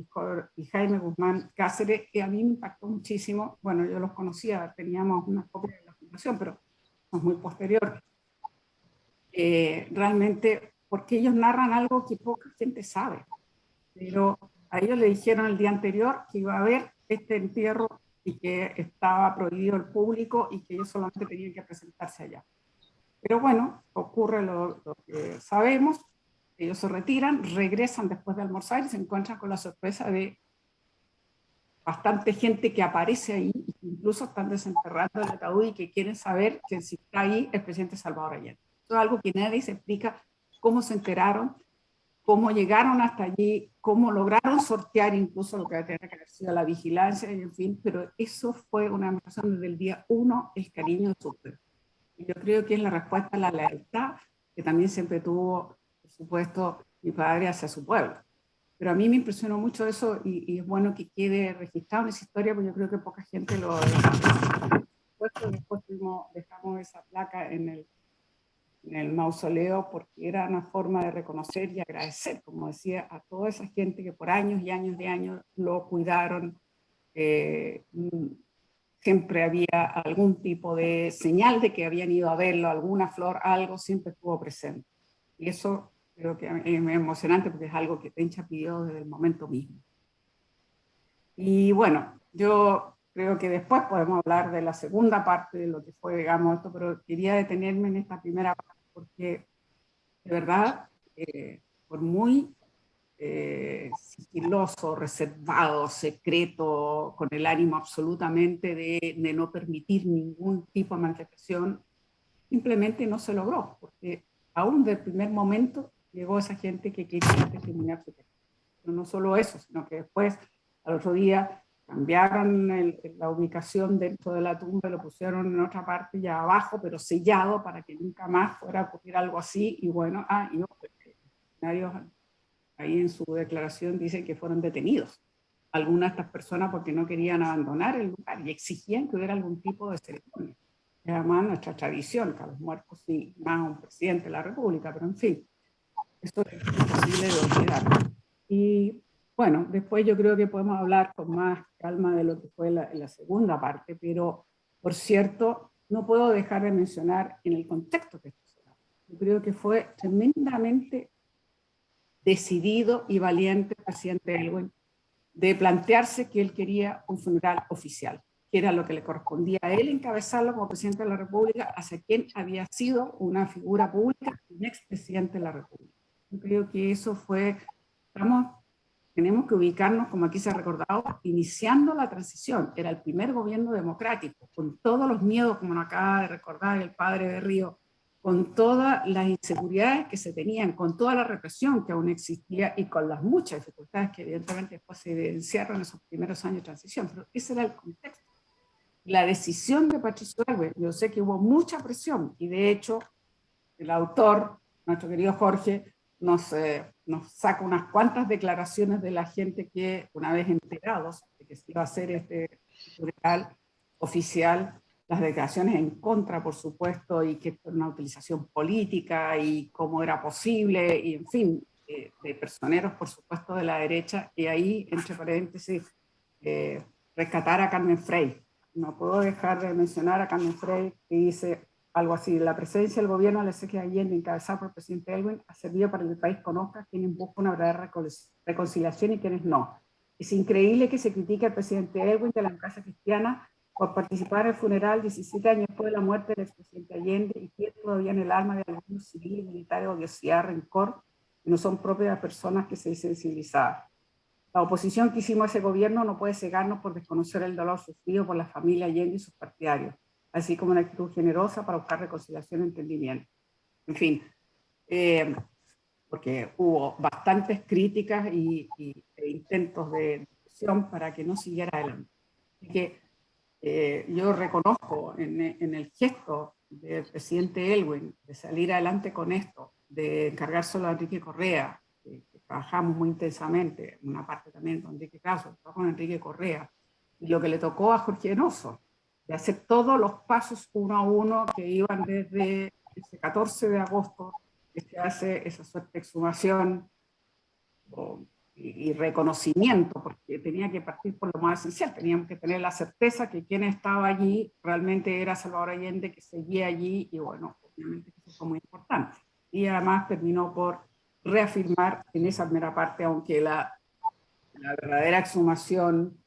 y Jaime Guzmán Cáceres, que a mí me impactó muchísimo. Bueno, yo los conocía, teníamos una copia de la fundación, pero es muy posterior. Realmente, porque ellos narran algo que poca gente sabe. Pero a ellos le dijeron el día anterior que iba a haber este entierro y que estaba prohibido el público y que ellos solamente tenían que presentarse allá. Pero bueno, ocurre lo que sabemos. Ellos se retiran, regresan después de almorzar y se encuentran con la sorpresa de bastante gente que aparece ahí, incluso están desenterrando el ataúd y que quieren saber que si está ahí el presidente Salvador Allende. Eso es algo que nadie se explica cómo se enteraron, cómo llegaron hasta allí, cómo lograron sortear incluso lo que tenía que haber sido la vigilancia, y en fin, pero eso fue una demostración desde el día 1, el cariño de su pueblo. Y yo creo que es la respuesta a la lealtad que también siempre tuvo, por supuesto, mi padre hacia su pueblo. Pero a mí me impresionó mucho eso y es bueno que quede registrado en esa historia, porque yo creo que poca gente lo puesto. Después dejamos esa placa en el mausoleo porque era una forma de reconocer y agradecer, como decía, a toda esa gente que por años y años de años lo cuidaron. Siempre había algún tipo de señal de que habían ido a verlo, alguna flor, algo, siempre estuvo presente. Y eso creo que es emocionante porque es algo que Tencha pidió desde el momento mismo. Y bueno, yo creo que después podemos hablar de la segunda parte de lo que fue, digamos, esto, pero quería detenerme en esta primera parte porque, de verdad, por muy sigiloso, reservado, secreto, con el ánimo absolutamente de no permitir ningún tipo de manifestación, simplemente no se logró, porque aún del primer momento llegó esa gente que quería testimoniar su texto. Pero no solo eso, sino que después, al otro día, cambiaron la ubicación dentro de la tumba y lo pusieron en otra parte ya abajo, pero sellado para que nunca más fuera a ocurrir algo así. Y bueno, y los funcionarios ahí en su declaración dicen que fueron detenidos algunas de estas personas porque no querían abandonar el lugar y exigían que hubiera algún tipo de ceremonia. Es además nuestra tradición, que a los muertos sí, más un presidente de la República, pero en fin, esto es imposible de olvidar. Y bueno, después yo creo que podemos hablar con más calma de lo que fue la segunda parte, pero por cierto, no puedo dejar de mencionar en el contexto que esto se da. Yo creo que fue tremendamente decidido y valiente el presidente Elwin de plantearse que él quería un funeral oficial, que era lo que le correspondía a él encabezarlo como presidente de la República, hacia quien había sido una figura pública, un expresidente de la República. Yo creo que eso fue, tenemos que ubicarnos, como aquí se ha recordado, iniciando la transición. Era el primer gobierno democrático, con todos los miedos, como nos acaba de recordar el padre de Río, con todas las inseguridades que se tenían, con toda la represión que aún existía y con las muchas dificultades que evidentemente después se evidenciaron en esos primeros años de transición. Pero ese era el contexto. La decisión de Patricio Aylwin, yo sé que hubo mucha presión y de hecho el autor, nuestro querido Jorge, nos saca unas cuantas declaraciones de la gente que, una vez enterados de que se iba a hacer este funeral oficial, las declaraciones en contra, por supuesto, y que fue una utilización política y cómo era posible, y en fin, de personeros, por supuesto, de la derecha, y ahí, entre paréntesis, rescatar a Carmen Frey. No puedo dejar de mencionar a Carmen Frey, que dice algo así: la presencia del gobierno de Ezequiel Allende, encabezado por el presidente Elwin, ha servido para que el país conozca quienes buscan una verdadera reconciliación y quienes no. Es increíble que se critique al presidente Elwin de la democracia cristiana por participar en el funeral 17 años después de la muerte del expresidente Allende y que todavía en el alma de algunos civiles y militares odiosidad, rencor, y no son propias de personas que se dicen civilizadas. La oposición que hicimos a ese gobierno no puede cegarnos por desconocer el dolor sufrido por la familia Allende y sus partidarios, así como una actitud generosa para buscar reconciliación y entendimiento. En fin, porque hubo bastantes críticas e intentos de presión para que no siguiera adelante. Así que yo reconozco en el gesto del presidente Elwin de salir adelante con esto, de encargárselo a Enrique Correa, que trabajamos muy intensamente, una parte también con Enrique Caso, con Enrique Correa, y lo que le tocó a Jorge Donoso, de hacer todos los pasos uno a uno que iban desde ese 14 de agosto, que se hace esa suerte de exhumación y reconocimiento, porque tenía que partir por lo más esencial, teníamos que tener la certeza que quien estaba allí realmente era Salvador Allende, que seguía allí, y bueno, obviamente eso fue muy importante. Y además terminó por reafirmar en esa primera parte, aunque la verdadera exhumación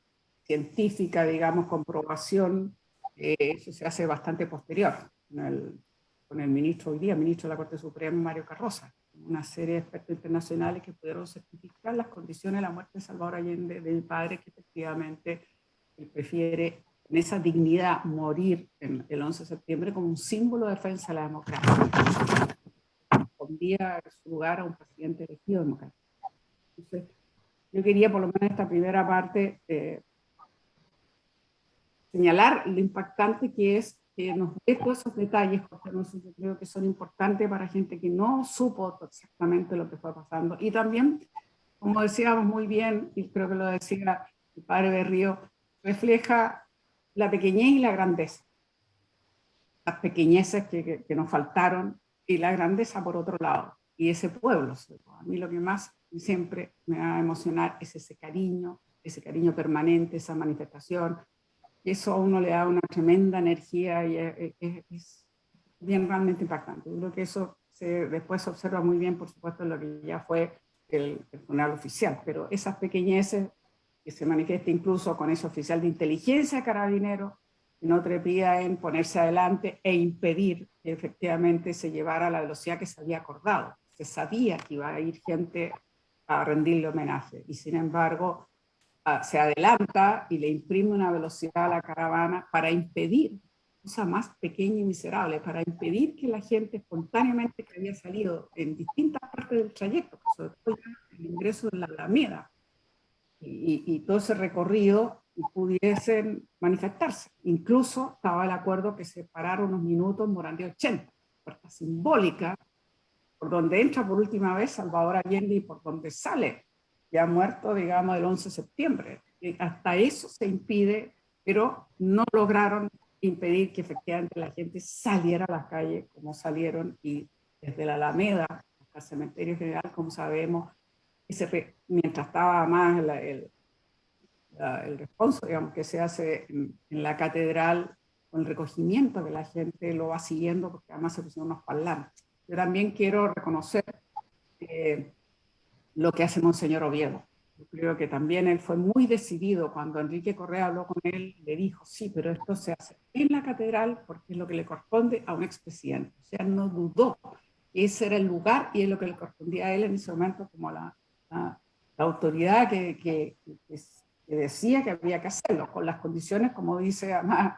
científica, digamos, comprobación, eso se hace bastante posterior, con el ministro hoy día, ministro de la Corte Suprema, Mario Carroza, una serie de expertos internacionales que pudieron certificar las condiciones de la muerte de Salvador Allende, de mi padre, que efectivamente él prefiere en esa dignidad morir el 11 de septiembre como un símbolo de defensa de la democracia. Respondía su lugar a un presidente elegido democrático. Entonces, yo quería por lo menos en esta primera parte señalar lo impactante que es que nos dé todos esos detalles, porque yo creo que son importantes para gente que no supo exactamente lo que fue pasando, y también como decíamos muy bien, y creo que lo decía el padre Berrío, refleja la pequeñez y la grandeza. Las pequeñeces que nos faltaron y la grandeza por otro lado. Y ese pueblo, a mí lo que más siempre me va a emocionar es ese cariño permanente, esa manifestación. Eso a uno le da una tremenda energía y es bien realmente impactante. Yo creo que eso después se observa muy bien, por supuesto, en lo que ya fue el funeral oficial, pero esas pequeñeces que se manifiesta incluso con ese oficial de inteligencia carabinero, que no trepida en ponerse adelante e impedir que efectivamente se llevara a la velocidad que se había acordado. Se sabía que iba a ir gente a rendirle homenaje y sin embargo se adelanta y le imprime una velocidad a la caravana para impedir, cosa más pequeña y miserable, para impedir que la gente espontáneamente que había salido en distintas partes del trayecto, sobre todo el ingreso de la Alameda y todo ese recorrido, pudiesen manifestarse. Incluso estaba el acuerdo que se parara unos minutos en Morandé 80, puerta simbólica, por donde entra por última vez Salvador Allende y por donde sale, ya muerto, digamos, el 11 de septiembre. Y hasta eso se impide, pero no lograron impedir que efectivamente la gente saliera a las calles como salieron, y desde la Alameda hasta el Cementerio General, como sabemos, mientras estaba más el responso, digamos, que se hace en la catedral, con el recogimiento que la gente lo va siguiendo, porque además se pusieron unos parlantes. Yo también quiero reconocer lo que hace Monseñor Oviedo. Yo creo que también él fue muy decidido cuando Enrique Correa habló con él, le dijo, sí, pero esto se hace en la catedral porque es lo que le corresponde a un expresidente. O sea, no dudó que ese era el lugar y es lo que le correspondía a él en ese momento como la autoridad que decía que había que hacerlo, con las condiciones, como dice además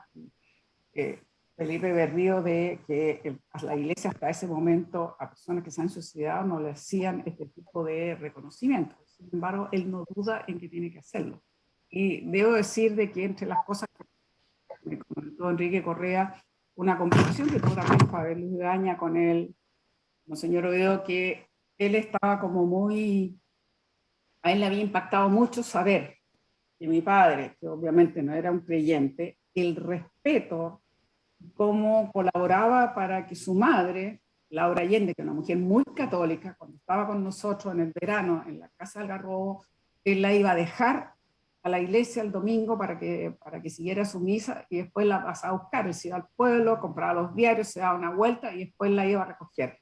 Felipe Berrío, de que a la iglesia hasta ese momento a personas que se han suicidado no le hacían este tipo de reconocimiento. Sin embargo, él no duda en que tiene que hacerlo. Y debo decir de que entre las cosas que me comentó Enrique Correa, una conversación que tuvo también Fabián Luis Gaña con él, Monseñor Oviedo, que él estaba como muy, a él le había impactado mucho saber que mi padre, que obviamente no era un creyente, el respeto, cómo colaboraba para que su madre, Laura Allende, que es una mujer muy católica, cuando estaba con nosotros en el verano en la casa del Algarrobo, él la iba a dejar a la iglesia el domingo para que siguiera su misa y después la pasaba a buscar. Él se iba al pueblo, compraba los diarios, se daba una vuelta y después la iba a recoger.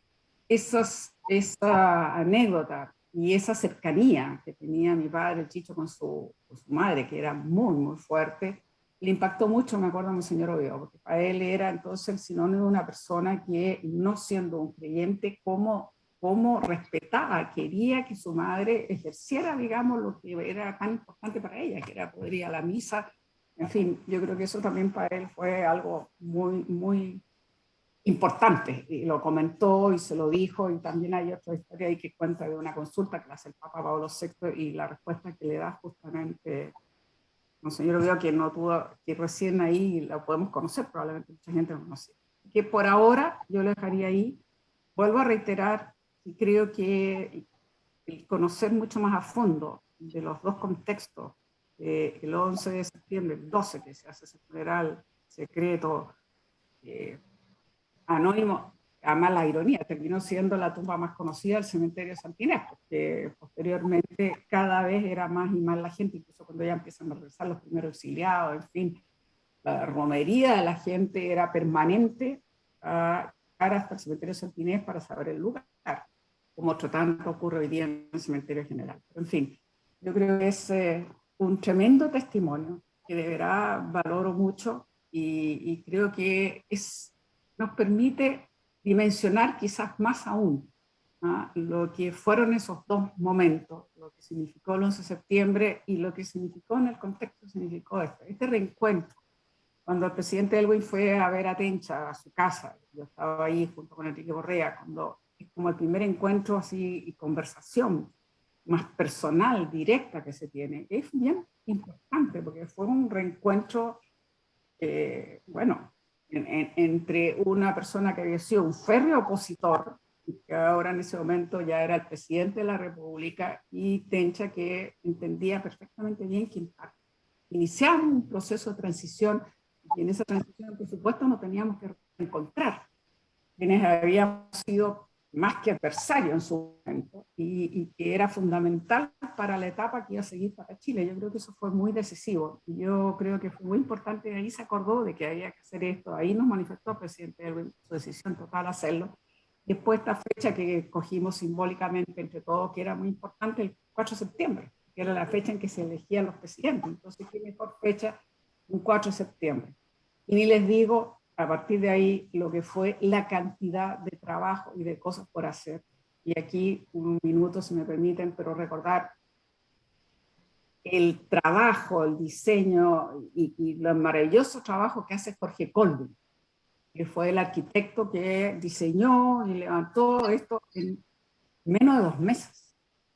Esa anécdota y esa cercanía que tenía mi padre, el Chicho, con su madre, que era muy, muy fuerte, le impactó mucho, me acuerdo, a mi señor Oviedo, porque para él era entonces el sinónimo de una persona que, no siendo un creyente, como respetaba, quería que su madre ejerciera, digamos, lo que era tan importante para ella, que era poder ir a la misa. En fin, yo creo que eso también para él fue algo muy, muy importante, y lo comentó y se lo dijo, y también hay otra historia ahí que cuenta de una consulta que le hace el Papa Pablo VI y la respuesta que le da justamente Monseñor Oviedo, que no tuvo, que recién ahí la podemos conocer, probablemente mucha gente no conoce. Que por ahora yo lo dejaría ahí. Vuelvo a reiterar y creo que el conocer mucho más a fondo de los dos contextos, el 11 de septiembre, el 12, que se hace ese funeral secreto, anónimo, además la ironía, terminó siendo la tumba más conocida del cementerio de Santa Inés, porque posteriormente cada vez era más y más la gente, incluso cuando ya empiezan a regresar los primeros exiliados, en fin, la romería de la gente era permanente hasta el cementerio de Santa Inés para saber el lugar, como otro tanto ocurre hoy día en el cementerio general. Pero en fin, yo creo que es un tremendo testimonio que de verdad valoro mucho y creo que nos permite dimensionar quizás más aún lo que fueron esos dos momentos, lo que significó el 11 de septiembre y lo que significó en el contexto, significó este reencuentro. Cuando el presidente Elwin fue a ver a Tencha, a su casa, yo estaba ahí junto con Enrique Correa, cuando es como el primer encuentro así y conversación más personal, directa que se tiene, es bien importante porque fue un reencuentro, bueno, entre una persona que había sido un férreo opositor que ahora en ese momento ya era el presidente de la República, y Tencha, que entendía perfectamente bien que iniciamos un proceso de transición, y en esa transición, por supuesto, nos teníamos que encontrar quienes habíamos sido más que adversarios en su momento, y que era fundamental para la etapa que iba a seguir para Chile. Yo creo que eso fue muy decisivo, y yo creo que fue muy importante, ahí se acordó de que había que hacer esto, ahí nos manifestó el presidente Elwin su decisión total hacerlo. Después esta fecha que cogimos simbólicamente entre todos, que era muy importante, el 4 de septiembre, que era la fecha en que se elegían los presidentes. Entonces, ¿qué mejor fecha? Un 4 de septiembre. Y ni les digo, a partir de ahí, lo que fue la cantidad de trabajo y de cosas por hacer. Y aquí, un minuto, si me permiten, pero recordar el trabajo, el diseño y los maravillosos trabajos que hace Jorge Colvin, que fue el arquitecto que diseñó y levantó esto en menos de 2 meses.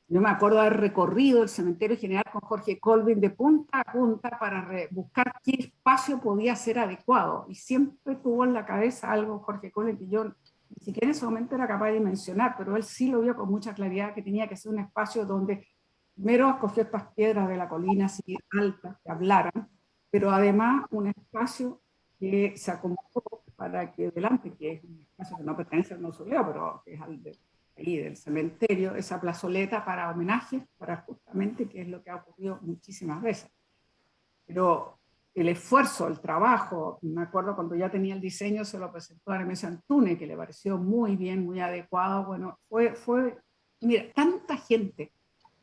Yo me acuerdo de haber recorrido el cementerio general con Jorge Colvin de punta a punta para buscar qué espacio podía ser adecuado. Y siempre tuvo en la cabeza algo Jorge Colvin que yo ni siquiera en ese momento era capaz de mencionar, pero él sí lo vio con mucha claridad, que tenía que ser un espacio donde primero escogió estas piedras de la colina así altas que hablaran, pero además un espacio que se acomodó para que delante, que es un espacio que no pertenece al mausoleo, pero que es al ahí del cementerio, esa plazoleta para homenajes, para justamente, que es lo que ha ocurrido muchísimas veces. Pero el esfuerzo, el trabajo, me acuerdo cuando ya tenía el diseño, se lo presentó a Hermes Antúnez, que le pareció muy bien, muy adecuado. Bueno, mira, tanta gente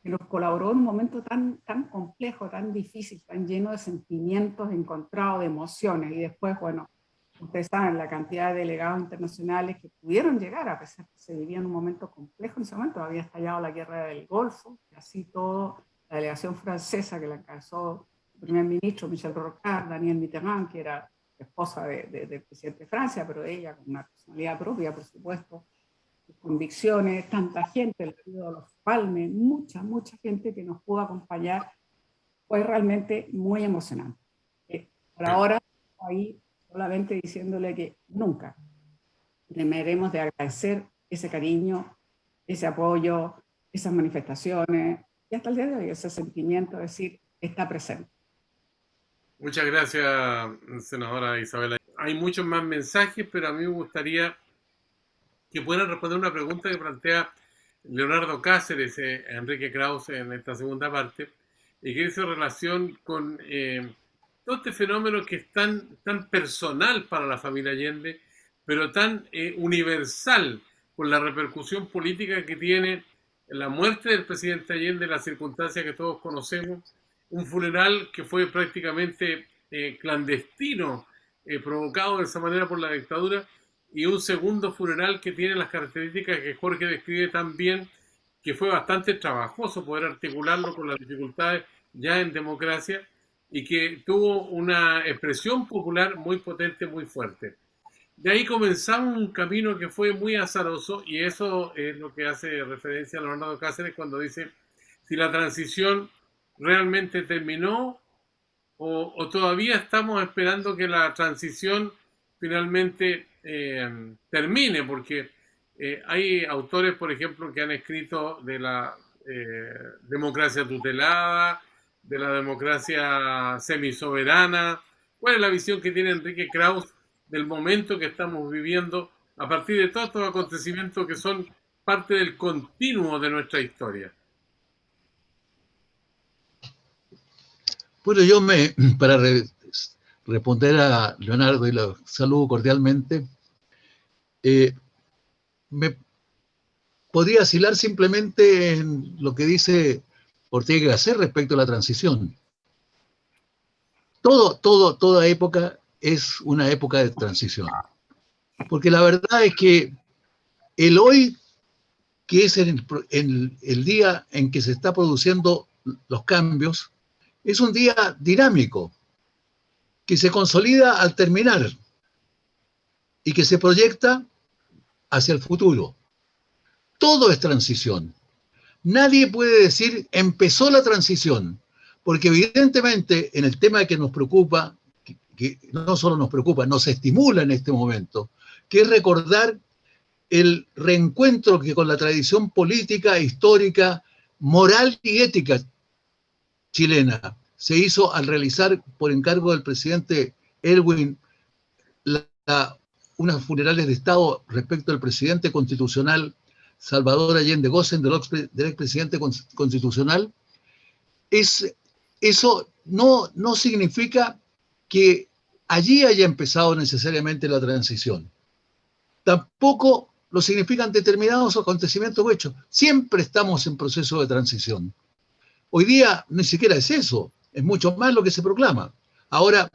que nos colaboró en un momento tan complejo, tan difícil, tan lleno de sentimientos encontrados, de emociones, y después, bueno, ustedes saben la cantidad de delegados internacionales que pudieron llegar, a pesar que se vivía en un momento complejo en ese momento, había estallado la guerra del Golfo, y así todo, la delegación francesa que la encabezó el primer ministro Michel Rocard, Daniel Mitterrand, que era esposa del presidente de Francia, pero ella con una personalidad propia, por supuesto, sus convicciones, tanta gente, el río de los Palmes, mucha gente que nos pudo acompañar, fue realmente muy emocionante. Por ahora, ahí solamente diciéndole que nunca deberemos de agradecer ese cariño, ese apoyo, esas manifestaciones, y hasta el día de hoy ese sentimiento de decir, está presente. Muchas gracias, senadora Isabela. Hay muchos más mensajes, pero a mí me gustaría que puedan responder una pregunta que plantea Leonardo Cáceres, Enrique Krause, en esta segunda parte, y que hizo relación con todo este fenómeno que es tan personal para la familia Allende, pero tan universal, por la repercusión política que tiene la muerte del presidente Allende, las circunstancias que todos conocemos, un funeral que fue prácticamente clandestino, provocado de esa manera por la dictadura, y un segundo funeral que tiene las características que Jorge describe tan bien, que fue bastante trabajoso poder articularlo con las dificultades ya en democracia, y que tuvo una expresión popular muy potente, muy fuerte. De ahí comenzamos un camino que fue muy azaroso, y eso es lo que hace referencia a Leonardo Cáceres cuando dice si la transición realmente terminó o todavía estamos esperando que la transición finalmente termine, porque hay autores, por ejemplo, que han escrito de la democracia tutelada, de la democracia semisoberana. ¿Cuál es la visión que tiene Enrique Krause del momento que estamos viviendo a partir de todos estos acontecimientos que son parte del continuo de nuestra historia? Bueno, para responder a Leonardo, y lo saludo cordialmente, me podría asilar simplemente en lo que dice Ortega y Gasset respecto a la transición. Toda época es una época de transición. Porque la verdad es que el hoy, que es el día en que se está produciendo los cambios, es un día dinámico, que se consolida al terminar y que se proyecta hacia el futuro. Todo es transición. Nadie puede decir empezó la transición, porque evidentemente en el tema que nos preocupa, que no solo nos preocupa, nos estimula en este momento, que es recordar el reencuentro que con la tradición política, histórica, moral y ética chilena se hizo al realizar, por encargo del presidente Elwin, unas funerales de Estado respecto al presidente constitucional Salvador Allende Gossen, del expresidente constitucional. Eso no significa que allí haya empezado necesariamente la transición. Tampoco lo significan determinados acontecimientos o hechos. Siempre estamos en proceso de transición. Hoy día ni siquiera es eso, es mucho más lo que se proclama. Ahora,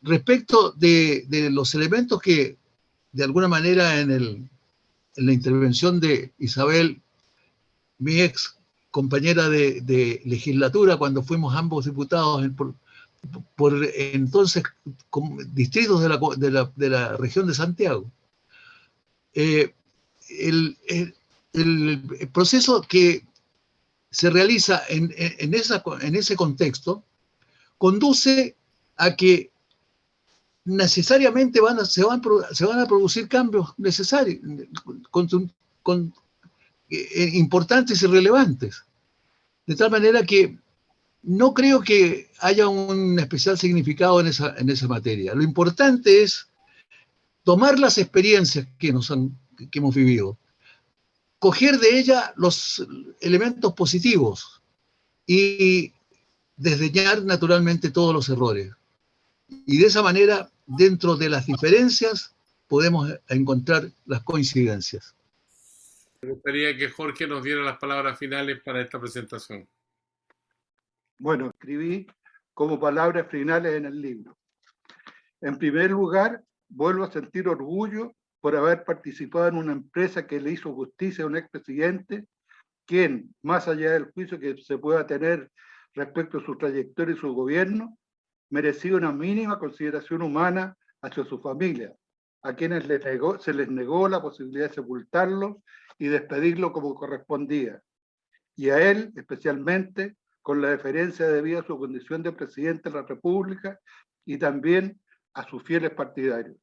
respecto de los elementos que, de alguna manera, en la intervención de Isabel, mi ex compañera de legislatura, cuando fuimos ambos diputados por entonces distritos de la región de Santiago, el proceso que se realiza en ese contexto conduce a que necesariamente se van a producir cambios necesarios, importantes y relevantes. De tal manera que no creo que haya un especial significado en esa materia. Lo importante es tomar las experiencias que hemos vivido, coger de ella los elementos positivos y desdeñar naturalmente todos los errores. Y de esa manera, dentro de las diferencias, podemos encontrar las coincidencias. Me gustaría que Jorge nos diera las palabras finales para esta presentación. Bueno, escribí como palabras finales en el libro. En primer lugar, vuelvo a sentir orgullo por haber participado en una empresa que le hizo justicia a un expresidente, quien, más allá del juicio que se pueda tener respecto a su trayectoria y su gobierno, merecía una mínima consideración humana hacia su familia, a quienes se les negó la posibilidad de sepultarlo y despedirlo como correspondía, y a él especialmente con la deferencia debida a su condición de presidente de la República y también a sus fieles partidarios.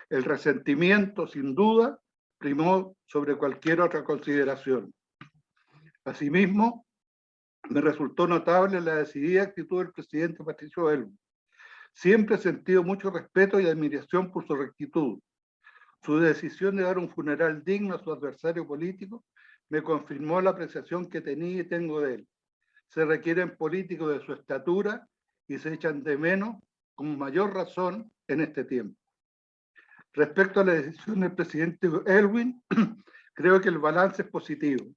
El resentimiento, sin duda, primó sobre cualquier otra consideración. Asimismo, me resultó notable la decidida actitud del presidente Patricio Elwin. Siempre he sentido mucho respeto y admiración por su rectitud. Su decisión de dar un funeral digno a su adversario político me confirmó la apreciación que tenía y tengo de él. Se requieren políticos de su estatura y se echan de menos con mayor razón en este tiempo. Respecto a la decisión del presidente Elwin, creo que el balance es positivo.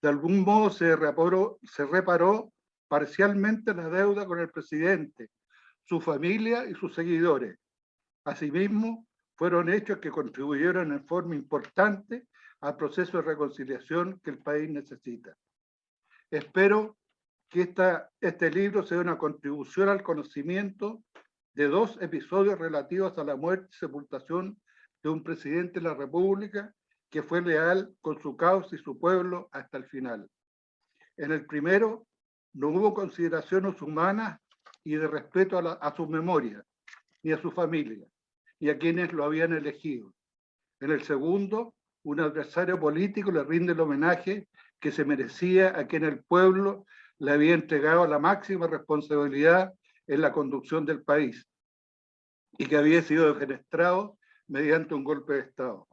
De algún modo se reparó parcialmente la deuda con el presidente, su familia y sus seguidores. Asimismo, fueron hechos que contribuyeron en forma importante al proceso de reconciliación que el país necesita. Espero que este libro sea una contribución al conocimiento de dos episodios relativos a la muerte y sepultación de un presidente de la República que fue leal con su causa y su pueblo hasta el final. En el primero, no hubo consideraciones humanas y de respeto a su memoria, ni a su familia, ni a quienes lo habían elegido. En el segundo, un adversario político le rinde el homenaje que se merecía a quien el pueblo le había entregado la máxima responsabilidad en la conducción del país y que había sido defenestrado mediante un golpe de Estado.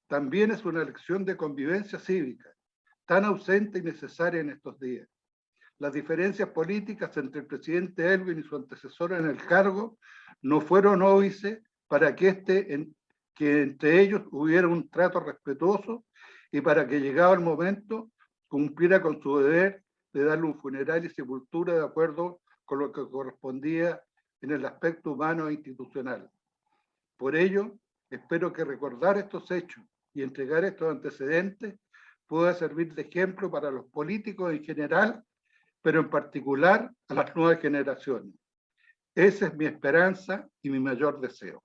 También es una lección de convivencia cívica, tan ausente y necesaria en estos días. Las diferencias políticas entre el presidente Elwin y su antecesor en el cargo no fueron óbices para que entre ellos hubiera un trato respetuoso y para que, llegado el momento, cumpliera con su deber de darle un funeral y sepultura de acuerdo con lo que correspondía en el aspecto humano e institucional. Por ello, espero que recordar estos hechos y entregar estos antecedentes pueda servir de ejemplo para los políticos en general, pero en particular a las nuevas generaciones. Esa es mi esperanza y mi mayor deseo.